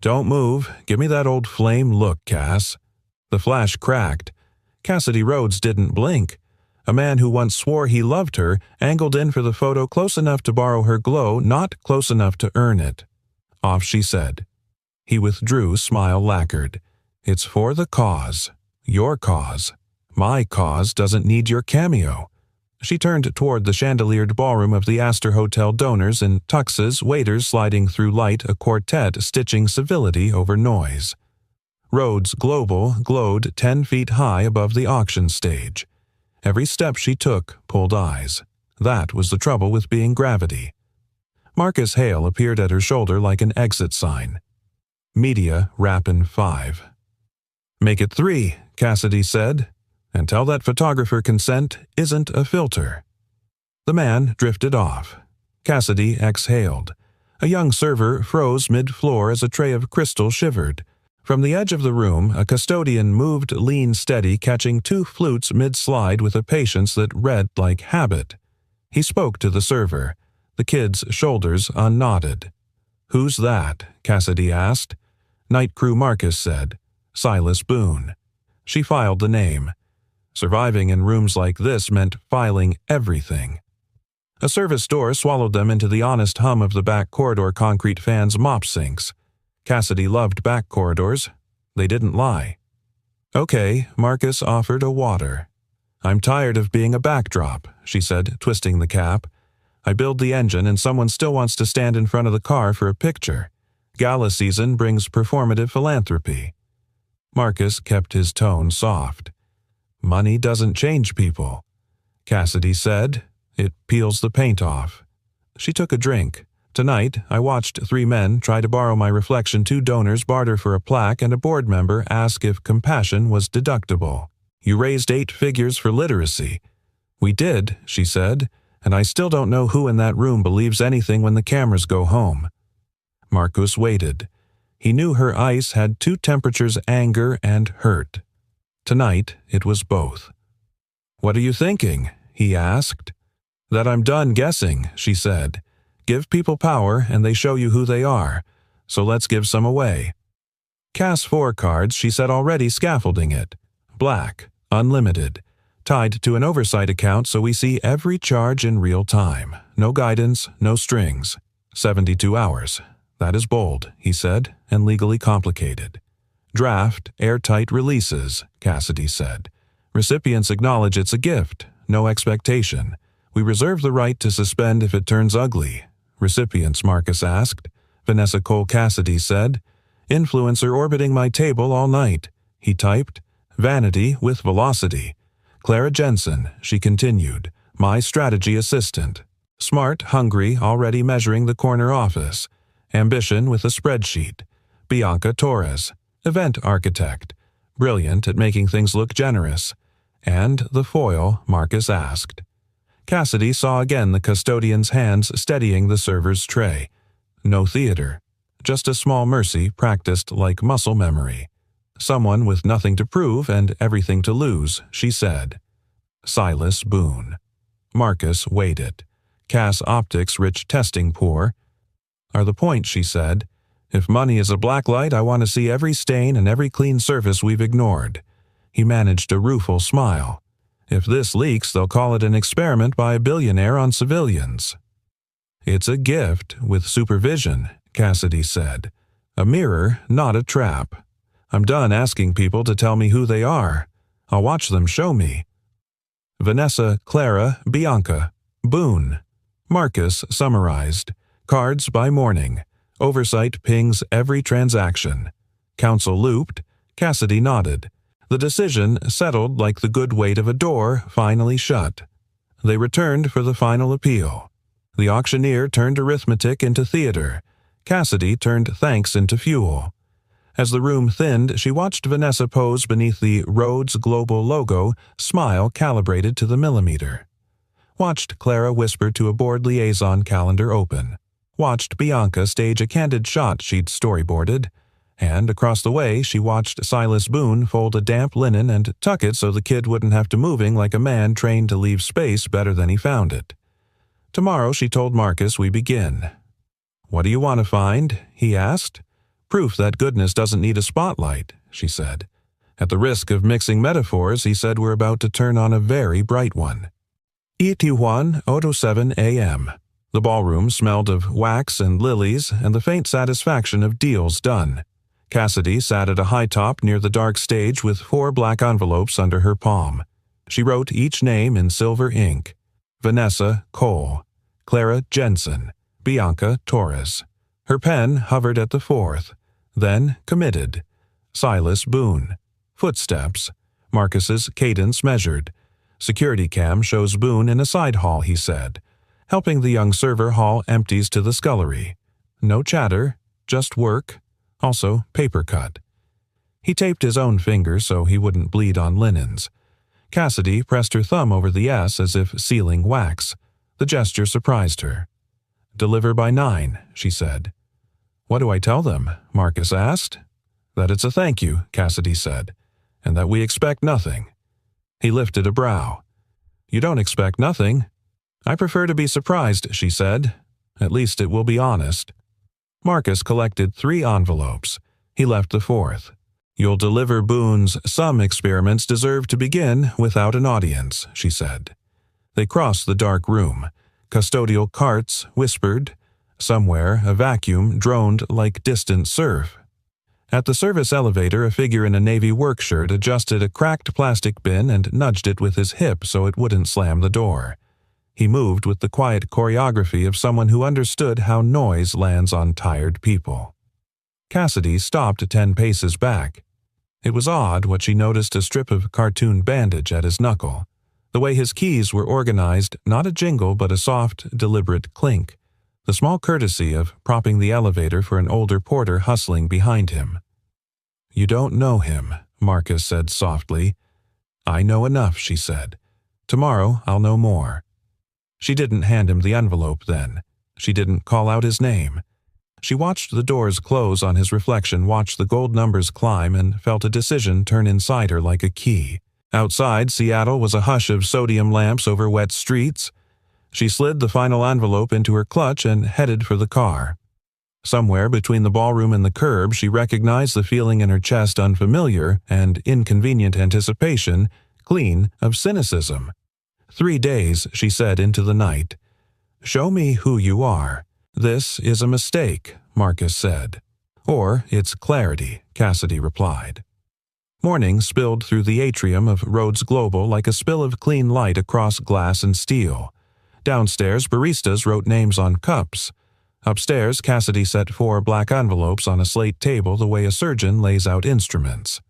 "Don't move. Give me that old flame look, Cass." The flash cracked. Cassidy Rhodes didn't blink. A man who once swore he loved her angled in for the photo close enough to borrow her glow, not close enough to earn it. Off she said. He withdrew, smile lacquered. "It's for the cause. Your cause. My cause doesn't need your cameo." She turned toward the chandeliered ballroom of the Astor Hotel donors in tuxes, waiters sliding through light, a quartet stitching civility over noise. Rhodes Global glowed 10 feet high above the auction stage. Every step she took pulled eyes. That was the trouble with being gravity. Marcus Hale appeared at her shoulder like an exit sign. "Media, Rappin' 5. "Make it 3, Cassidy said, "and tell that photographer consent isn't a filter." The man drifted off. Cassidy exhaled. A young server froze mid-floor as a tray of crystal shivered. From the edge of the room, a custodian moved lean steady, catching 2 flutes mid-slide with a patience that read like habit. He spoke to the server. The kid's shoulders unknotted. "Who's that?" Cassidy asked. "Night Crew Marcus said. Silas Boone." She filed the name. Surviving in rooms like this meant filing everything. A service door swallowed them into the honest hum of the back corridor concrete fans' mop sinks. Cassidy loved back corridors. They didn't lie. "Okay," Marcus offered a water. "I'm tired of being a backdrop," she said, twisting the cap. "I build the engine and someone still wants to stand in front of the car for a picture. Gala season brings performative philanthropy." Marcus kept his tone soft. "Money doesn't change people," Cassidy said. "It peels the paint off." She took a drink. "Tonight, I watched 3 men try to borrow my reflection, 2 donors barter for a plaque, and a board member ask if compassion was deductible. You raised 8 figures for literacy." "We did," she said, "and I still don't know who in that room believes anything when the cameras go home." Marcus waited. He knew her ice had 2 temperatures, anger and hurt. Tonight, it was both. "What are you thinking?" he asked. "That I'm done guessing," she said. "Give people power and they show you who they are. So let's give some away." Cass 4 cards, she said, already scaffolding it. Black, unlimited. Tied to an oversight account so we see every charge in real time. No guidance, no strings. 72 hours. That is bold, he said, and legally complicated. Draft, airtight releases, Cassidy said. Recipients acknowledge it's a gift, no expectation. We reserve the right to suspend if it turns ugly. Recipients, Marcus asked. Vanessa Cole Cassidy said. Influencer orbiting my table all night. He typed. Vanity with velocity. Clara Jensen, she continued. My strategy assistant. Smart, hungry, already measuring the corner office. Ambition with a spreadsheet. Bianca Torres. Event architect. Brilliant at making things look generous. And the foil, Marcus asked. Cassidy saw again the custodian's hands steadying the server's tray. No theater. Just a small mercy practiced like muscle memory. Someone with nothing to prove and everything to lose, she said. Silas Boone. Marcus waited. Cass optics rich testing pour. Are the point, she said. If money is a blacklight, I want to see every stain and every clean surface we've ignored. He managed a rueful smile. If this leaks, they'll call it an experiment by a billionaire on civilians. It's a gift with supervision, Cassidy said. A mirror, not a trap. I'm done asking people to tell me who they are. I'll watch them show me. Vanessa, Clara, Bianca, Boone. Marcus summarized. Cards by morning. Oversight pings every transaction. Counsel looped. Cassidy nodded. The decision, settled like the good weight of a door, finally shut. They returned for the final appeal. The auctioneer turned arithmetic into theater. Cassidy turned thanks into fuel. As the room thinned, she watched Vanessa pose beneath the Rhodes Global logo, smile calibrated to the millimeter. Watched Clara whisper to a board liaison calendar open. Watched Bianca stage a candid shot she'd storyboarded. And across the way, she watched Silas Boone fold a damp linen and tuck it so the kid wouldn't have to moving like a man trained to leave space better than he found it. Tomorrow, she told Marcus, we begin. What do you want to find? He asked. Proof that goodness doesn't need a spotlight, she said. At the risk of mixing metaphors, he said we're about to turn on a very bright one. 7 a.m. The ballroom smelled of wax and lilies and the faint satisfaction of deals done. Cassidy sat at a high top near the dark stage with 4 black envelopes under her palm. She wrote each name in silver ink. Vanessa Cole, Clara Jensen, Bianca Torres. Her pen hovered at the 4th. Then committed. Silas Boone. Footsteps. Marcus's cadence measured. Security cam shows Boone in a side hall, he said. Helping the young server haul empties to the scullery. No chatter, just work. Also paper cut. He taped his own finger so he wouldn't bleed on linens. Cassidy pressed her thumb over the S as if sealing wax. The gesture surprised her. Deliver by 9, she said. What do I tell them? Marcus asked. That it's a thank you, Cassidy said, and that we expect nothing. He lifted a brow. You don't expect nothing. I prefer to be surprised, she said. At least it will be honest. Marcus collected 3 envelopes. He left the 4th. You'll deliver Boone's some experiments deserve to begin without an audience, she said. They crossed the dark room. Custodial carts whispered. Somewhere, a vacuum droned like distant surf. At the service elevator, a figure in a navy work shirt adjusted a cracked plastic bin and nudged it with his hip so it wouldn't slam the door. He moved with the quiet choreography of someone who understood how noise lands on tired people. Cassidy stopped 10 paces back. It was odd what she noticed a strip of cartoon bandage at his knuckle. The way his keys were organized, not a jingle but a soft, deliberate clink. The small courtesy of propping the elevator for an older porter hustling behind him. You don't know him, Marcus said softly. I know enough, she said. Tomorrow I'll know more. She didn't hand him the envelope then. She didn't call out his name. She watched the doors close on his reflection, watched the gold numbers climb, and felt a decision turn inside her like a key. Outside Seattle was a hush of sodium lamps over wet streets. She slid the final envelope into her clutch and headed for the car. Somewhere between the ballroom and the curb, she recognized the feeling in her chest unfamiliar and inconvenient anticipation, clean of cynicism. 3 days, she said into the night. Show me who you are. This is a mistake, Marcus said. Or it's clarity, Cassidy replied. Morning spilled through the atrium of Rhodes Global like a spill of clean light across glass and steel. Downstairs, baristas wrote names on cups. Upstairs, Cassidy set 4 black envelopes on a slate table the way a surgeon lays out instruments.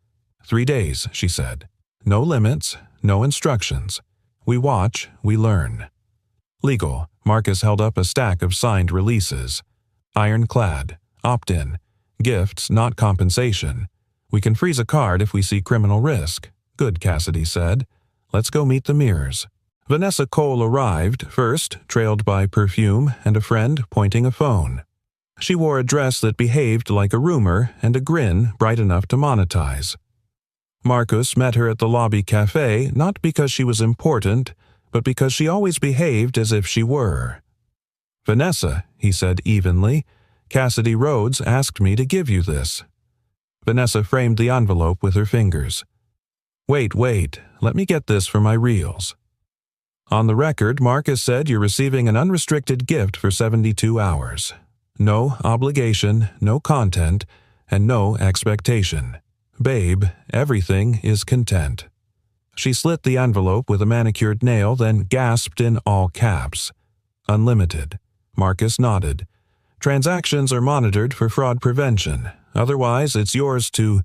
3 days, she said. No limits, no instructions. We watch, we learn. Legal, Marcus held up a stack of signed releases. Ironclad, opt-in, gifts, not compensation. We can freeze a card if we see criminal risk. Good, Cassidy said. Let's go meet the mirrors. Vanessa Cole arrived first, trailed by perfume and a friend pointing a phone. She wore a dress that behaved like a rumor and a grin bright enough to monetize. Marcus met her at the lobby cafe not because she was important, but because she always behaved as if she were. Vanessa, he said evenly, Cassidy Rhodes asked me to give you this. Vanessa framed the envelope with her fingers. Wait, let me get this for my reels. On the record, Marcus said you're receiving an unrestricted gift for 72 hours. No obligation, no content, and no expectation. Babe, everything is content. She slit the envelope with a manicured nail, then gasped in all caps. Unlimited. Marcus nodded. Transactions are monitored for fraud prevention. Otherwise, it's yours to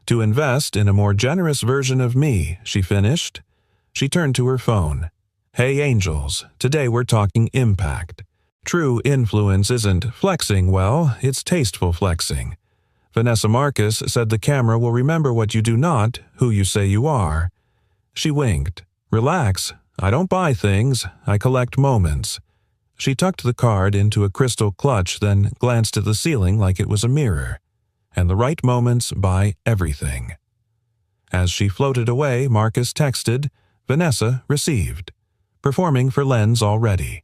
invest in a more generous version of me, she finished. She turned to her phone. Hey, angels, today we're talking impact. True influence isn't flexing well, it's tasteful flexing. Vanessa Marcus said the camera will remember what you do not, who you say you are. She winked. Relax, I don't buy things, I collect moments. She tucked the card into a crystal clutch, then glanced at the ceiling like it was a mirror. And the right moments buy everything. As she floated away, Marcus texted, Vanessa received. Performing for Lens already.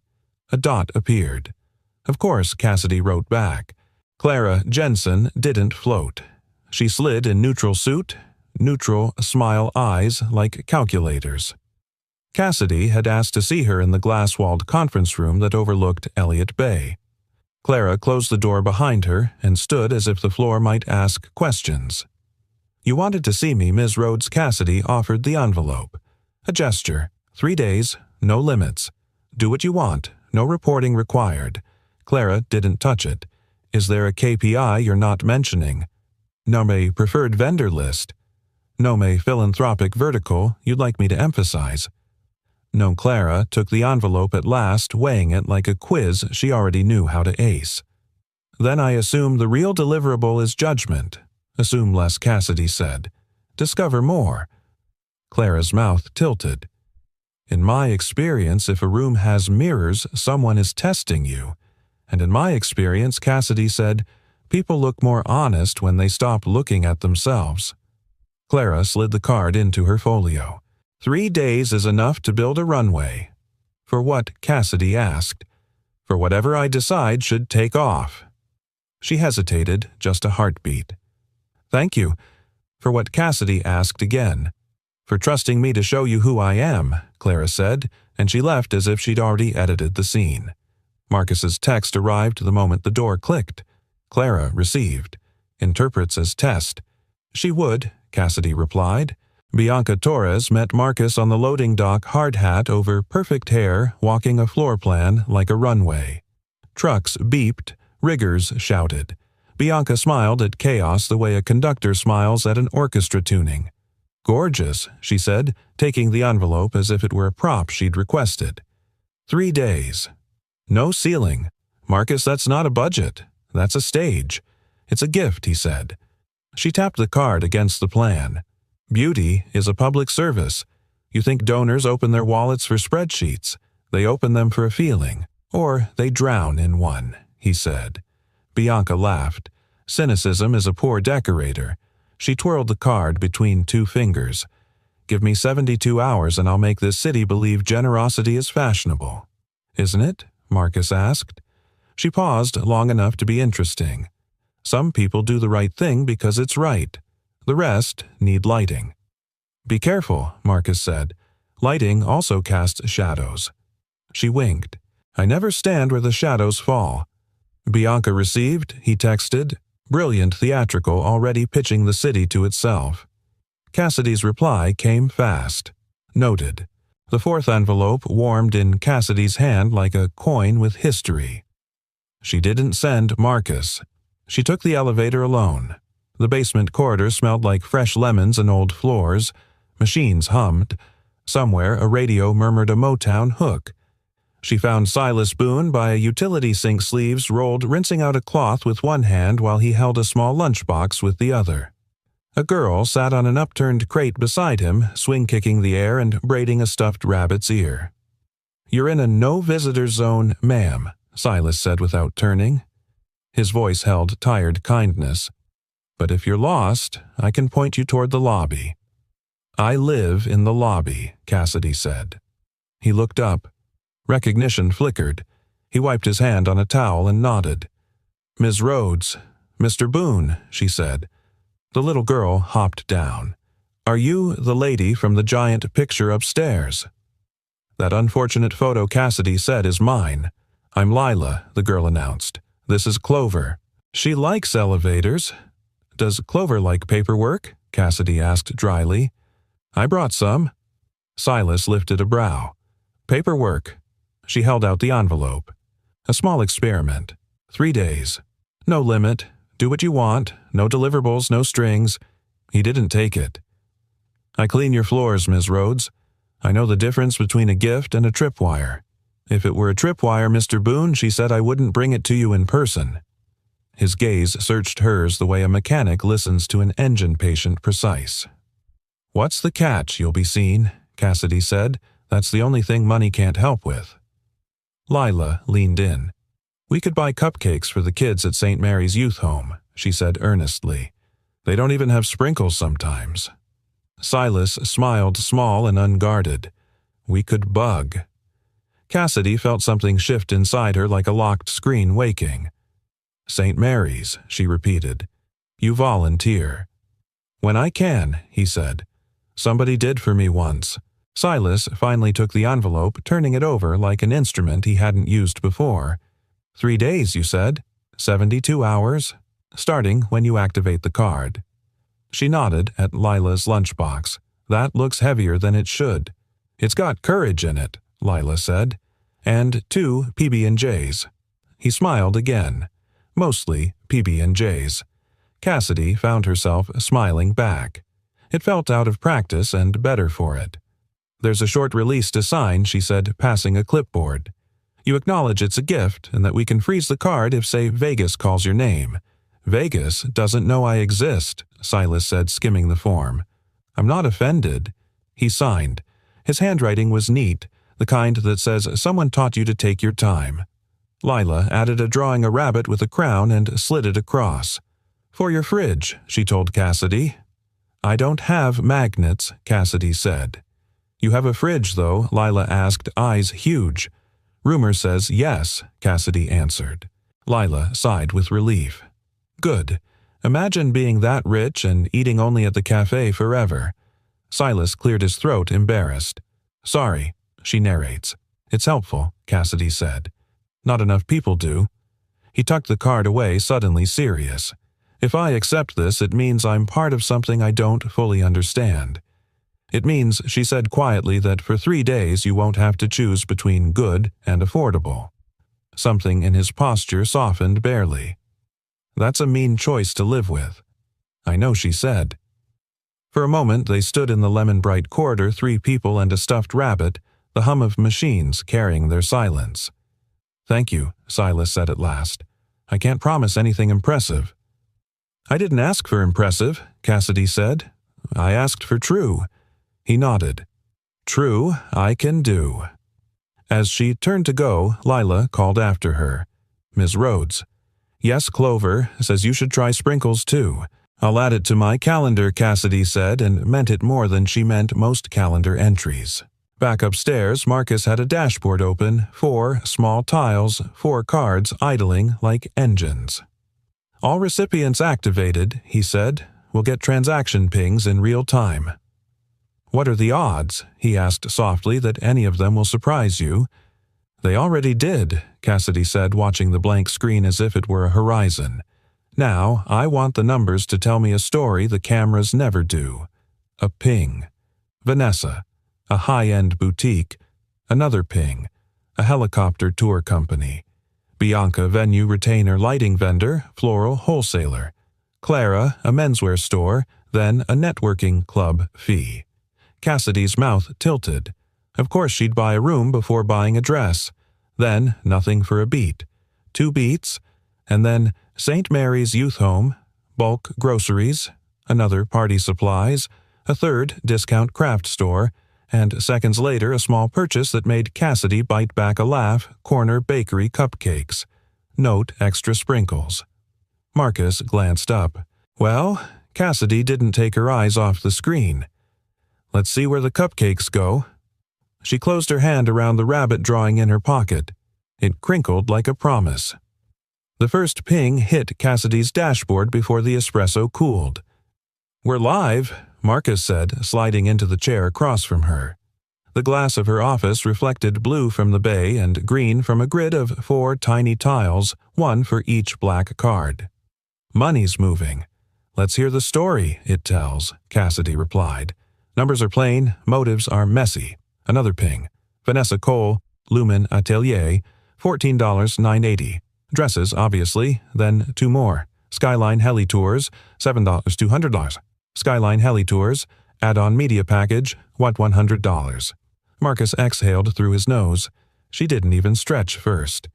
A dot appeared. Of course, Cassidy wrote back. Clara Jensen didn't float. She slid in neutral suit, neutral smile eyes like calculators. Cassidy had asked to see her in the glass-walled conference room that overlooked Elliott Bay. Clara closed the door behind her and stood as if the floor might ask questions. "You wanted to see me, Ms. Rhodes." Cassidy offered the envelope. A gesture. 3 days, no limits. Do what you want, no reporting required. Clara didn't touch it. Is there a KPI you're not mentioning? No me preferred vendor list. No me philanthropic vertical you'd like me to emphasize. No. Clara took the envelope at last, weighing it like a quiz she already knew how to ace. "Then I assume the real deliverable is judgment." "Assume less," Cassidy said. "Discover more." Clara's mouth tilted. "In my experience, if a room has mirrors, someone is testing you. And in my experience," Cassidy said, "people look more honest when they stop looking at themselves." Clara slid the card into her folio. 3 days is enough to build a runway." "For what?" Cassidy asked. "For whatever I decide should take off." She hesitated, just a heartbeat. "Thank you." "For what?" Cassidy asked again. "For trusting me to show you who I am," Clara said, and she left as if she'd already edited the scene. Marcus's text arrived the moment the door clicked. Clara received. "Interprets as test." "She would," Cassidy replied. Bianca Torres met Marcus on the loading dock, hard hat over perfect hair, walking a floor plan like a runway. Trucks beeped, riggers shouted. Bianca smiled at chaos the way a conductor smiles at an orchestra tuning. "Gorgeous," she said, taking the envelope as if it were a prop she'd requested. 3 days. "No ceiling. Marcus, that's not a budget. That's a stage. It's a gift," he said. She tapped the card against the plan. "Beauty is a public service. You think donors open their wallets for spreadsheets. They open them for a feeling, or they drown in one," he said. Bianca laughed. "Cynicism is a poor decorator." She twirled the card between 2 fingers. "Give me 72 hours and I'll make this city believe generosity is fashionable." "Isn't it?" Marcus asked. She paused long enough to be interesting. "Some people do the right thing because it's right. The rest need lighting." "Be careful," Marcus said. "Lighting also casts shadows." She winked. "I never stand where the shadows fall." Bianca received, he texted. Brilliant theatrical, already pitching the city to itself. Cassidy's reply came fast. Noted. The 4th envelope warmed in Cassidy's hand like a coin with history. She didn't send Marcus. She took the elevator alone. The basement corridor smelled like fresh lemons and old floors. Machines hummed. Somewhere a radio murmured a Motown hook. She found Silas Boone by a utility sink sleeves rolled, rinsing out a cloth with one hand while he held a small lunchbox with the other. A girl sat on an upturned crate beside him, swing-kicking the air and braiding a stuffed rabbit's ear. "You're in a no-visitor zone, ma'am," Silas said without turning. His voice held tired kindness. "But if you're lost, I can point you toward the lobby." "I live in the lobby," Cassidy said. He looked up. Recognition flickered. He wiped his hand on a towel and nodded. "Ms. Rhodes." "Mr. Boone," she said. The little girl hopped down. "Are you the lady from the giant picture upstairs?" "That unfortunate photo," Cassidy said, "is mine." "I'm Lila," the girl announced. "This is Clover." "She likes elevators." "Does Clover like paperwork?" Cassidy asked dryly. "I brought some." Silas lifted a brow. "Paperwork." She held out the envelope. "A small experiment. 3 days. No limit. Do what you want. No deliverables, no strings." He didn't take it. "I clean your floors, Ms. Rhodes. I know the difference between a gift and a tripwire. If it were a tripwire, Mr. Boone," she said, "I wouldn't bring it to you in person." His gaze searched hers the way a mechanic listens to an engine patient precise. "What's the catch, you'll be seen?" Cassidy said. "That's the only thing money can't help with." Lila leaned in. "We could buy cupcakes for the kids at St. Mary's Youth Home," she said earnestly. "They don't even have sprinkles sometimes." Silas smiled small and unguarded. "We could bug." Cassidy felt something shift inside her like a locked screen waking. St. Mary's, she repeated. You volunteer. When I can, he said. Somebody did for me once. Silas finally took the envelope, turning it over like an instrument he hadn't used before. 3 days, you said? 72 hours? Starting when you activate the card. She nodded at Lila's lunchbox. That looks heavier than it should. It's got courage in it, Lila said. And 2 PB&Js. He smiled again. Mostly PB&Js. Cassidy found herself smiling back. It felt out of practice and better for it. There's a short release to sign, she said, passing a clipboard. You acknowledge it's a gift and that we can freeze the card if, say, Vegas calls your name. Vegas doesn't know I exist, Silas said, skimming the form. I'm not offended. He signed. His handwriting was neat, the kind that says someone taught you to take your time. Lila added a drawing a rabbit with a crown and slid it across. For your fridge, she told Cassidy. I don't have magnets, Cassidy said. You have a fridge, though, Lila asked, eyes huge. Rumor says yes, Cassidy answered. Lila sighed with relief. Good. Imagine being that rich and eating only at the cafe forever. Silas cleared his throat, embarrassed. Sorry, she narrates. It's helpful, Cassidy said. Not enough people do. He tucked the card away, suddenly serious. If I accept this, it means I'm part of something I don't fully understand. It means, she said quietly, that for 3 days you won't have to choose between good and affordable. Something in his posture softened barely. That's a mean choice to live with. I know, she said. For a moment they stood in the lemon-bright corridor, 3 people and a stuffed rabbit, the hum of machines carrying their silence. Thank you, Silas said at last. I can't promise anything impressive. I didn't ask for impressive, Cassidy said. I asked for true. He nodded. True, I can do. As she turned to go, Lila called after her. Ms. Rhodes. Yes, Clover says you should try sprinkles too. I'll add it to my calendar, Cassidy said, and meant it more than she meant most calendar entries. Back upstairs, Marcus had a dashboard open, 4 small tiles, 4 cards idling like engines. All recipients activated, he said, will get transaction pings in real time. What are the odds, he asked softly, that any of them will surprise you? They already did, Cassidy said, watching the blank screen as if it were a horizon. Now, I want the numbers to tell me a story the cameras never do. A ping. Vanessa. A high-end boutique. Another ping. A helicopter tour company. Bianca, venue retainer lighting vendor, floral wholesaler. Clara, a menswear store, then a networking club fee. Cassidy's mouth tilted. Of course she'd buy a room before buying a dress. Then nothing for a beat. 2 beats, and then St. Mary's Youth Home, bulk groceries, another party supplies, a third discount craft store, and seconds later a small purchase that made Cassidy bite back a laugh, corner bakery cupcakes. Note extra sprinkles. Marcus glanced up. Well, Cassidy didn't take her eyes off the screen. Let's see where the cupcakes go. She closed her hand around the rabbit drawing in her pocket. It crinkled like a promise. The first ping hit Cassidy's dashboard before the espresso cooled. We're live, Marcus said, sliding into the chair across from her. The glass of her office reflected blue from the bay and green from a grid of 4 tiny tiles, 1 for each black card. Money's moving. Let's hear the story, it tells, Cassidy replied. Numbers are plain, motives are messy. Another ping. Vanessa Cole, Lumen Atelier, $14.980. Dresses, obviously, then 2 more. Skyline Heli Tours, $7, $200. Skyline Heli Tours, add-on media package, what $100. Marcus exhaled through his nose. She didn't even stretch first.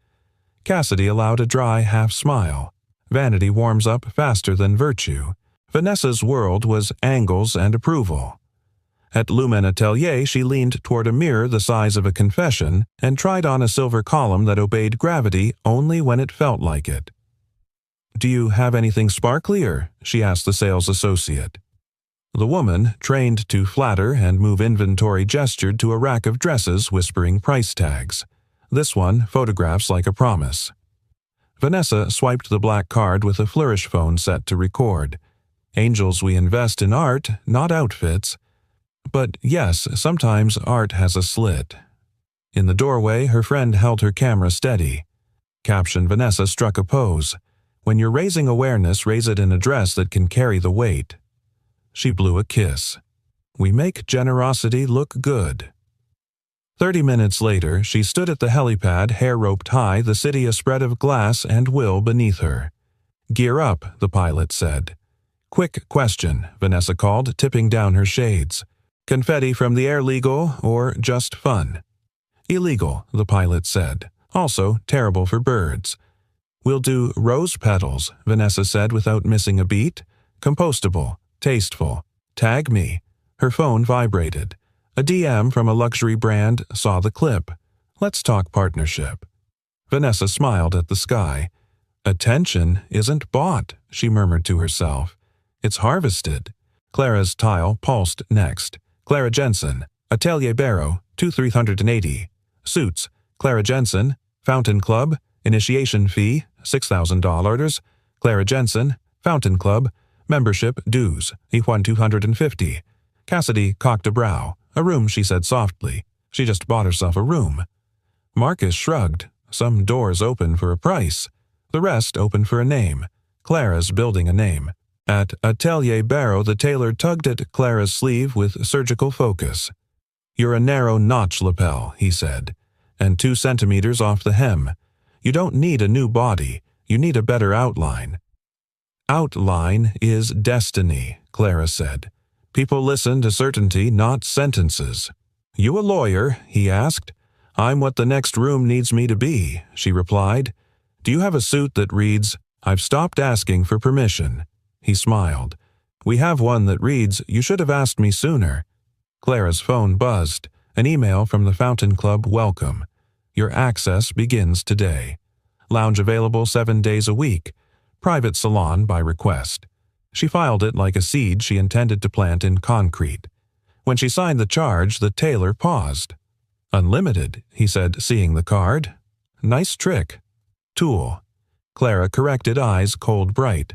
Cassidy allowed a dry half-smile. Vanity warms up faster than virtue. Vanessa's world was angles and approval. At Lumen Atelier, she leaned toward a mirror the size of a confession and tried on a silver column that obeyed gravity only when it felt like it. Do you have anything sparklier? She asked the sales associate. The woman, trained to flatter and move inventory, gestured to a rack of dresses, whispering price tags. This one photographs like a promise. Vanessa swiped the black card with a flourish phone set to record. Angels, we invest in art, not outfits. But yes, sometimes art has a slit. In the doorway, her friend held her camera steady. Caption: Vanessa struck a pose. When you're raising awareness, raise it in a dress that can carry the weight. She blew a kiss. We make generosity look good. 30 minutes later, she stood at the helipad, hair roped high, the city a spread of glass and will beneath her. Gear up, the pilot said. Quick question, Vanessa called, tipping down her shades. Confetti from the air legal or just fun? Illegal, the pilot said. Also terrible for birds. We'll do rose petals, Vanessa said without missing a beat. Compostable, tasteful. Tag me. Her phone vibrated. A DM from a luxury brand saw the clip. Let's talk partnership. Vanessa smiled at the sky. Attention isn't bought, she murmured to herself. It's harvested. Clara's tile pulsed next. Clara Jensen, Atelier Barrow, 2380. Suits, Clara Jensen, Fountain Club, initiation fee, $6,000. Clara Jensen, Fountain Club, membership dues, equal 250. Cassidy cocked a brow. A room, she said softly. She just bought herself a room. Marcus shrugged. Some doors open for a price. The rest open for a name. Clara's building a name. At Atelier Barrow, the tailor tugged at Clara's sleeve with surgical focus. You're a narrow notch lapel, he said, and 2 centimeters off the hem. You don't need a new body. You need a better outline. Outline is destiny, Clara said. People listen to certainty, not sentences. You a lawyer? He asked. I'm what the next room needs me to be, she replied. Do you have a suit that reads, I've stopped asking for permission? He smiled. We have one that reads, You should have asked me sooner. Clara's phone buzzed. An email from the Fountain Club welcome. Your access begins today. Lounge available 7 days a week. Private salon by request. She filed it like a seed she intended to plant in concrete. When she signed the charge, the tailor paused. Unlimited, he said, seeing the card. Nice trick. Tool. Clara corrected, eyes cold bright.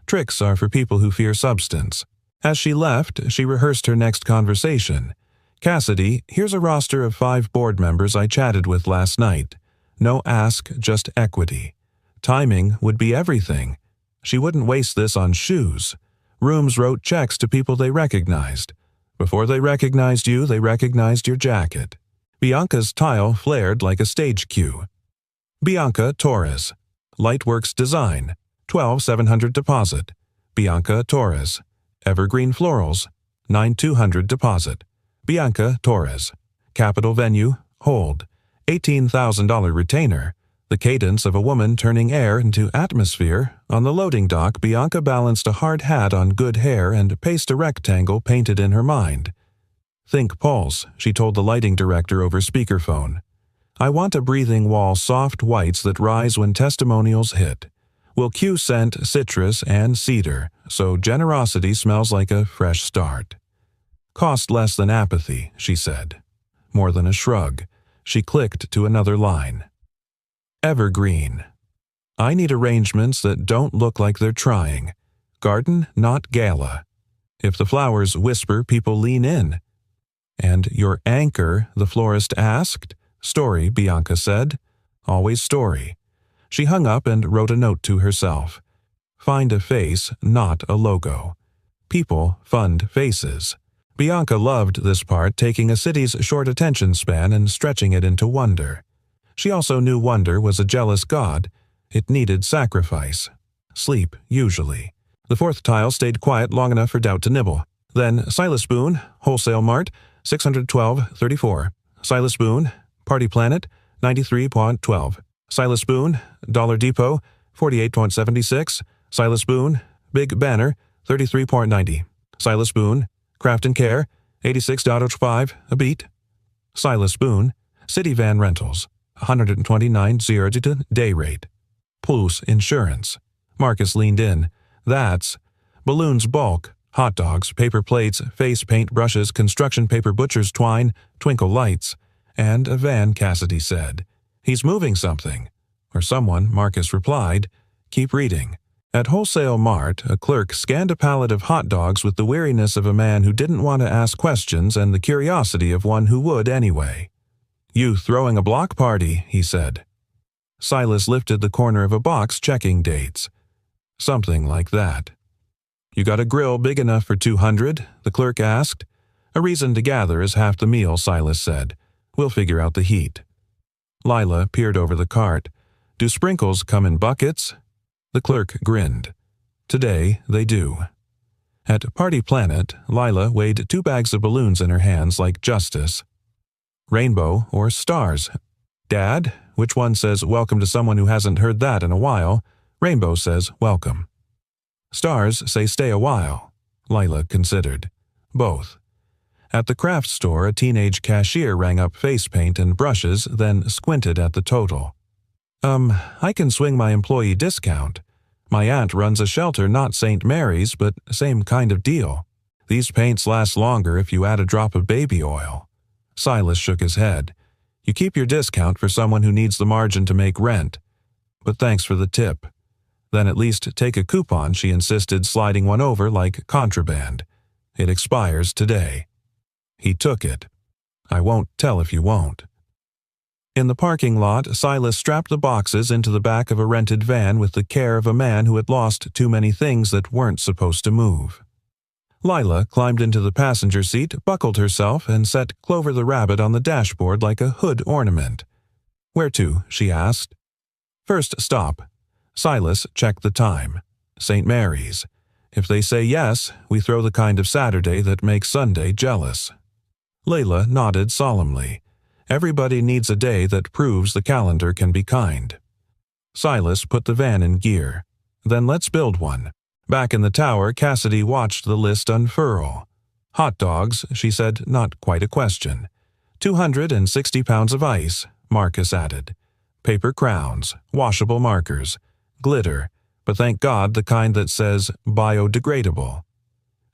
Tricks are for people who fear substance. As she left, she rehearsed her next conversation. Cassidy, here's a roster of 5 board members I chatted with last night. No ask, just equity. Timing would be everything. She wouldn't waste this on shoes. Rooms wrote checks to people they recognized. Before they recognized you, they recognized your jacket. Bianca's tile flared like a stage cue. Bianca Torres. Lightworks Design. 12,700 deposit. Bianca Torres. Evergreen Florals. 9,200 deposit. Bianca Torres. Capital Venue. Hold. $18,000 retainer. The cadence of a woman turning air into atmosphere. On the loading dock, Bianca balanced a hard hat on good hair and paced a rectangle painted in her mind. Think pulse, she told the lighting director over speakerphone. I want a breathing wall, soft whites that rise when testimonials hit. We'll cue scent, citrus, and cedar, so generosity smells like a fresh start. Cost less than apathy, she said. More than a shrug. She clicked to another line. Evergreen. I need arrangements that don't look like they're trying. Garden, not gala. If the flowers whisper, people lean in. And your anchor, the florist asked? Story, Bianca said. Always story. She hung up and wrote a note to herself. Find a face, not a logo. People fund faces. Bianca loved this part, taking a city's short attention span and stretching it into wonder. She also knew wonder was a jealous god. It needed sacrifice. Sleep, usually. The 4th tile stayed quiet long enough for doubt to nibble. Then Silas Boone, Wholesale Mart, 612.34. Silas Boone, Party Planet, 93.12. Silas Boone, Dollar Depot, 48.76. Silas Boone, Big Banner, 33.90. Silas Boone, Craft and Care, 86.05, a beat. Silas Boone, City Van Rentals, 129.00 day rate. Plus insurance. Marcus leaned in. That's balloons bulk, hot dogs, paper plates, face paint brushes, construction paper butcher's twine, twinkle lights. And a van, Cassidy said. He's moving something. Or someone, Marcus replied. Keep reading. At Wholesale Mart, a clerk scanned a pallet of hot dogs with the weariness of a man who didn't want to ask questions and the curiosity of one who would anyway. You throwing a block party, he said. Silas lifted the corner of a box checking dates. Something like that. You got a grill big enough for 200? The clerk asked. A reason to gather is half the meal, Silas said. We'll figure out the heat. Lila peered over the cart. Do sprinkles come in buckets? The clerk grinned. Today they do. At Party Planet, Lila weighed 2 bags of balloons in her hands like justice. Rainbow or stars? Dad, which one says welcome to someone who hasn't heard that in a while? Rainbow says welcome. Stars say stay a while. Lila considered. Both. At the craft store, a teenage cashier rang up face paint and brushes, then squinted at the total. I can swing my employee discount. My aunt runs a shelter, not St. Mary's, but same kind of deal. These paints last longer if you add a drop of baby oil. Silas shook his head. You keep your discount for someone who needs the margin to make rent. But thanks for the tip. Then at least take a coupon, she insisted, sliding one over like contraband. It expires today. He took it. I won't tell if you won't. In the parking lot, Silas strapped the boxes into the back of a rented van with the care of a man who had lost too many things that weren't supposed to move. Lila climbed into the passenger seat, buckled herself, and set Clover the rabbit on the dashboard like a hood ornament. Where to? She asked. First stop. Silas checked the time. St. Mary's. If they say yes, we throw the kind of Saturday that makes Sunday jealous. Layla nodded solemnly. Everybody needs a day that proves the calendar can be kind. Silas put the van in gear. Then let's build one. Back in the tower, Cassidy watched the list unfurl. Hot dogs, she said, not quite a question. 260 pounds of ice, Marcus added. Paper crowns, washable markers, glitter, but thank God the kind that says biodegradable.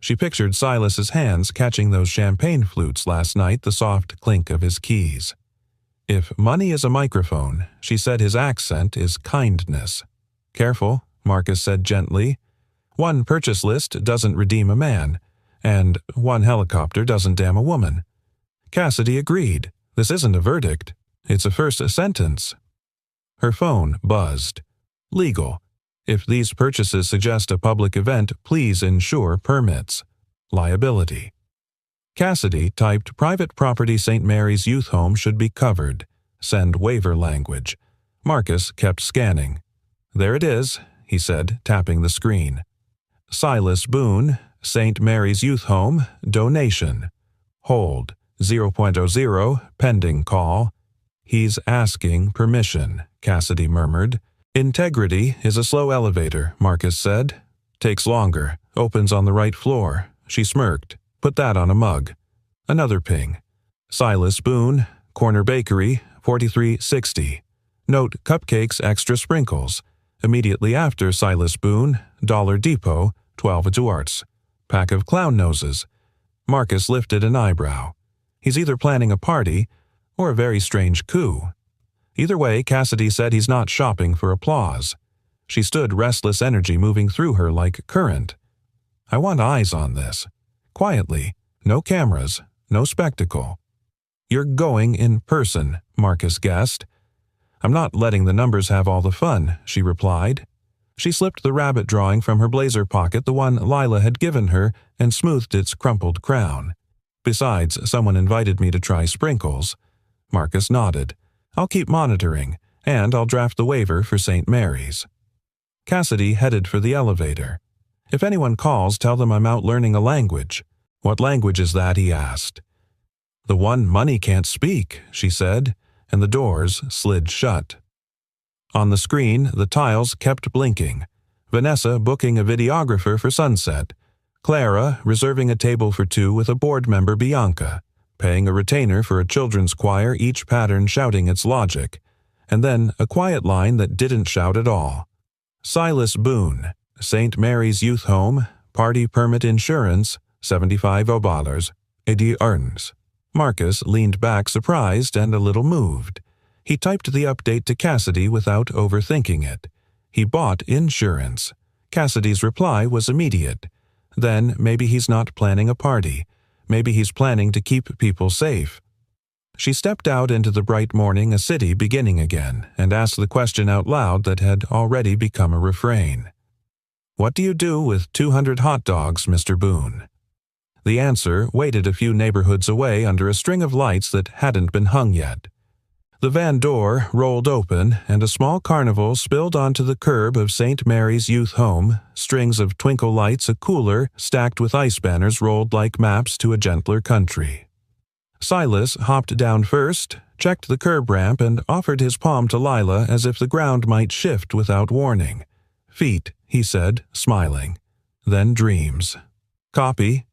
She pictured Silas's hands catching those champagne flutes last night, the soft clink of his keys. If money is a microphone, she said his accent is kindness. Careful, Marcus said gently. One purchase list doesn't redeem a man, and one helicopter doesn't damn a woman. Cassidy agreed. This isn't a verdict. It's a first sentence. Her phone buzzed. Legal. If these purchases suggest a public event, please ensure permits. Liability. Cassidy typed private property St. Mary's Youth Home should be covered. Send waiver language. Marcus kept scanning. There it is, he said, tapping the screen. Silas Boone, St. Mary's Youth Home, donation. Hold, 0.00, pending call. He's asking permission, Cassidy murmured. Integrity is a slow elevator, Marcus said. Takes longer. Opens on the right floor. She smirked. Put that on a mug. Another ping. Silas Boone, Corner Bakery, 4360. Note cupcakes extra sprinkles. Immediately after Silas Boone, Dollar Depot, 12 Duarts. Pack of clown noses. Marcus lifted an eyebrow. He's either planning a party or a very strange coup. Either way, Cassidy said he's not shopping for applause. She stood, restless energy moving through her like current. I want eyes on this. Quietly. No cameras. No spectacle. You're going in person, Marcus guessed. I'm not letting the numbers have all the fun, she replied. She slipped the rabbit drawing from her blazer pocket, the one Lila had given her, and smoothed its crumpled crown. Besides, someone invited me to try sprinkles. Marcus nodded. I'll keep monitoring, and I'll draft the waiver for St. Mary's. Cassidy headed for the elevator. If anyone calls, tell them I'm out learning a language. What language is that? He asked. The one money can't speak, she said, and the doors slid shut. On the screen, the tiles kept blinking. Vanessa booking a videographer for sunset. Clara reserving a table for 2 with a board member, Bianca. Paying a retainer for a children's choir, each pattern shouting its logic, and then a quiet line that didn't shout at all. Silas Boone, St. Mary's Youth Home, party permit insurance, $75. 80 earns. Marcus leaned back surprised and a little moved. He typed the update to Cassidy without overthinking it. He bought insurance. Cassidy's reply was immediate. Then maybe he's not planning a party. Maybe he's planning to keep people safe. She stepped out into the bright morning, a city beginning again, and asked the question out loud that had already become a refrain. "What do you do with 200 hot dogs, Mr. Boone?" The answer waited a few neighborhoods away under a string of lights that hadn't been hung yet. The van door rolled open, and a small carnival spilled onto the curb of St. Mary's Youth Home. Strings of twinkle lights, a cooler stacked with ice banners rolled like maps to a gentler country. Silas hopped down first, checked the curb ramp, and offered his palm to Lila as if the ground might shift without warning. "Feet," he said, smiling. "Then dreams." "Copy."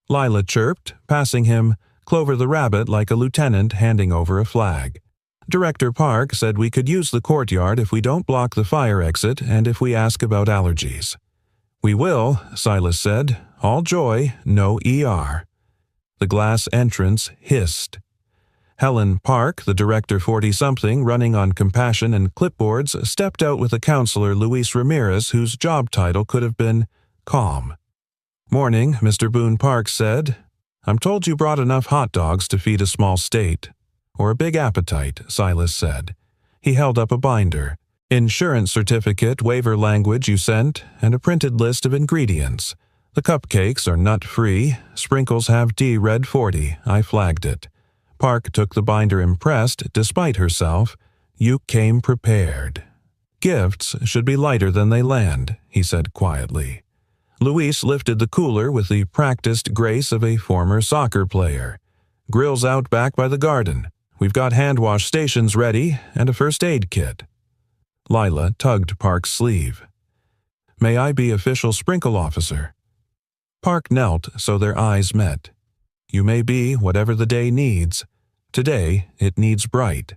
Lila chirped, passing him Clover the rabbit like a lieutenant handing over a flag. "Director Park said we could use the courtyard if we don't block the fire exit and if we ask about allergies." "We will," Silas said. "All joy, no ER." The glass entrance hissed. Helen Park, the director 40-something running on compassion and clipboards, stepped out with a counselor, Luis Ramirez, whose job title could have been calm. "Morning," Mr. Boone Park said. "I'm told you brought enough hot dogs to feed a small state." "Or a big appetite," Silas said. He held up a binder. "Insurance certificate, waiver language you sent, and a printed list of ingredients. The cupcakes are nut-free. Sprinkles have D-Red 40. I flagged it." Park took the binder impressed, despite herself. "You came prepared." "Gifts should be lighter than they land," he said quietly. Luis lifted the cooler with the practiced grace of a former soccer player. "Grill's out back by the garden. We've got hand-wash stations ready and a first aid kit." Lila tugged Park's sleeve. "May I be official sprinkle officer?" Park knelt so their eyes met. "You may be whatever the day needs. Today it needs bright."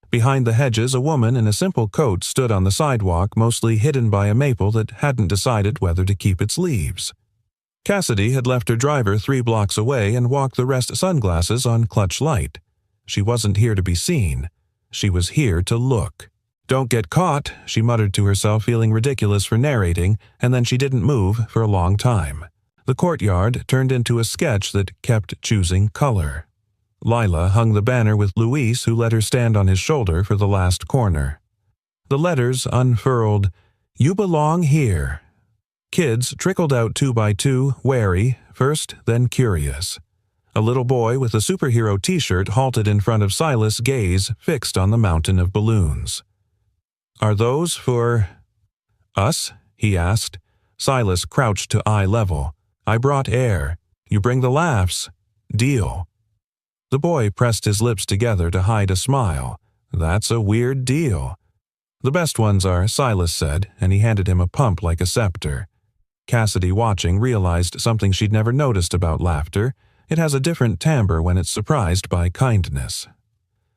Behind the hedges, a woman in a simple coat stood on the sidewalk, mostly hidden by a maple that hadn't decided whether to keep its leaves. Cassidy had left her driver 3 blocks away and walked the rest sunglasses on clutch light. She wasn't here to be seen. She was here to look. "Don't get caught," she muttered to herself, feeling ridiculous for narrating, and then she didn't move for a long time. The courtyard turned into a sketch that kept choosing color. Lila hung the banner with Luis, who let her stand on his shoulder for the last corner. The letters unfurled, "You belong here." Kids trickled out 2 by 2, wary, first then curious. A little boy with a superhero t-shirt halted in front of Silas, gaze fixed on the mountain of balloons. "Are those for us?" he asked. Silas crouched to eye level. "I brought air. You bring the laughs. Deal." The boy pressed his lips together to hide a smile. "That's a weird deal." "The best ones are," Silas said, and he handed him a pump like a scepter. Cassidy, watching, realized something she'd never noticed about laughter. It has a different timbre when it's surprised by kindness.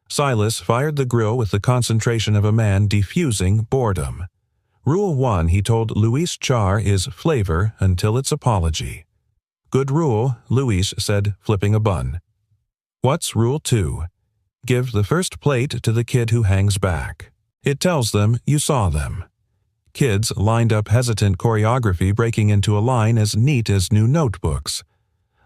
Silas fired the grill with the concentration of a man defusing boredom. Rule 1, he told Luis Char, is flavor until it's apology. "Good rule," Luis said, flipping a bun. "What's Rule 2? Give the first plate to the kid who hangs back. It tells them you saw them." Kids lined up, hesitant choreography breaking into a line as neat as new notebooks.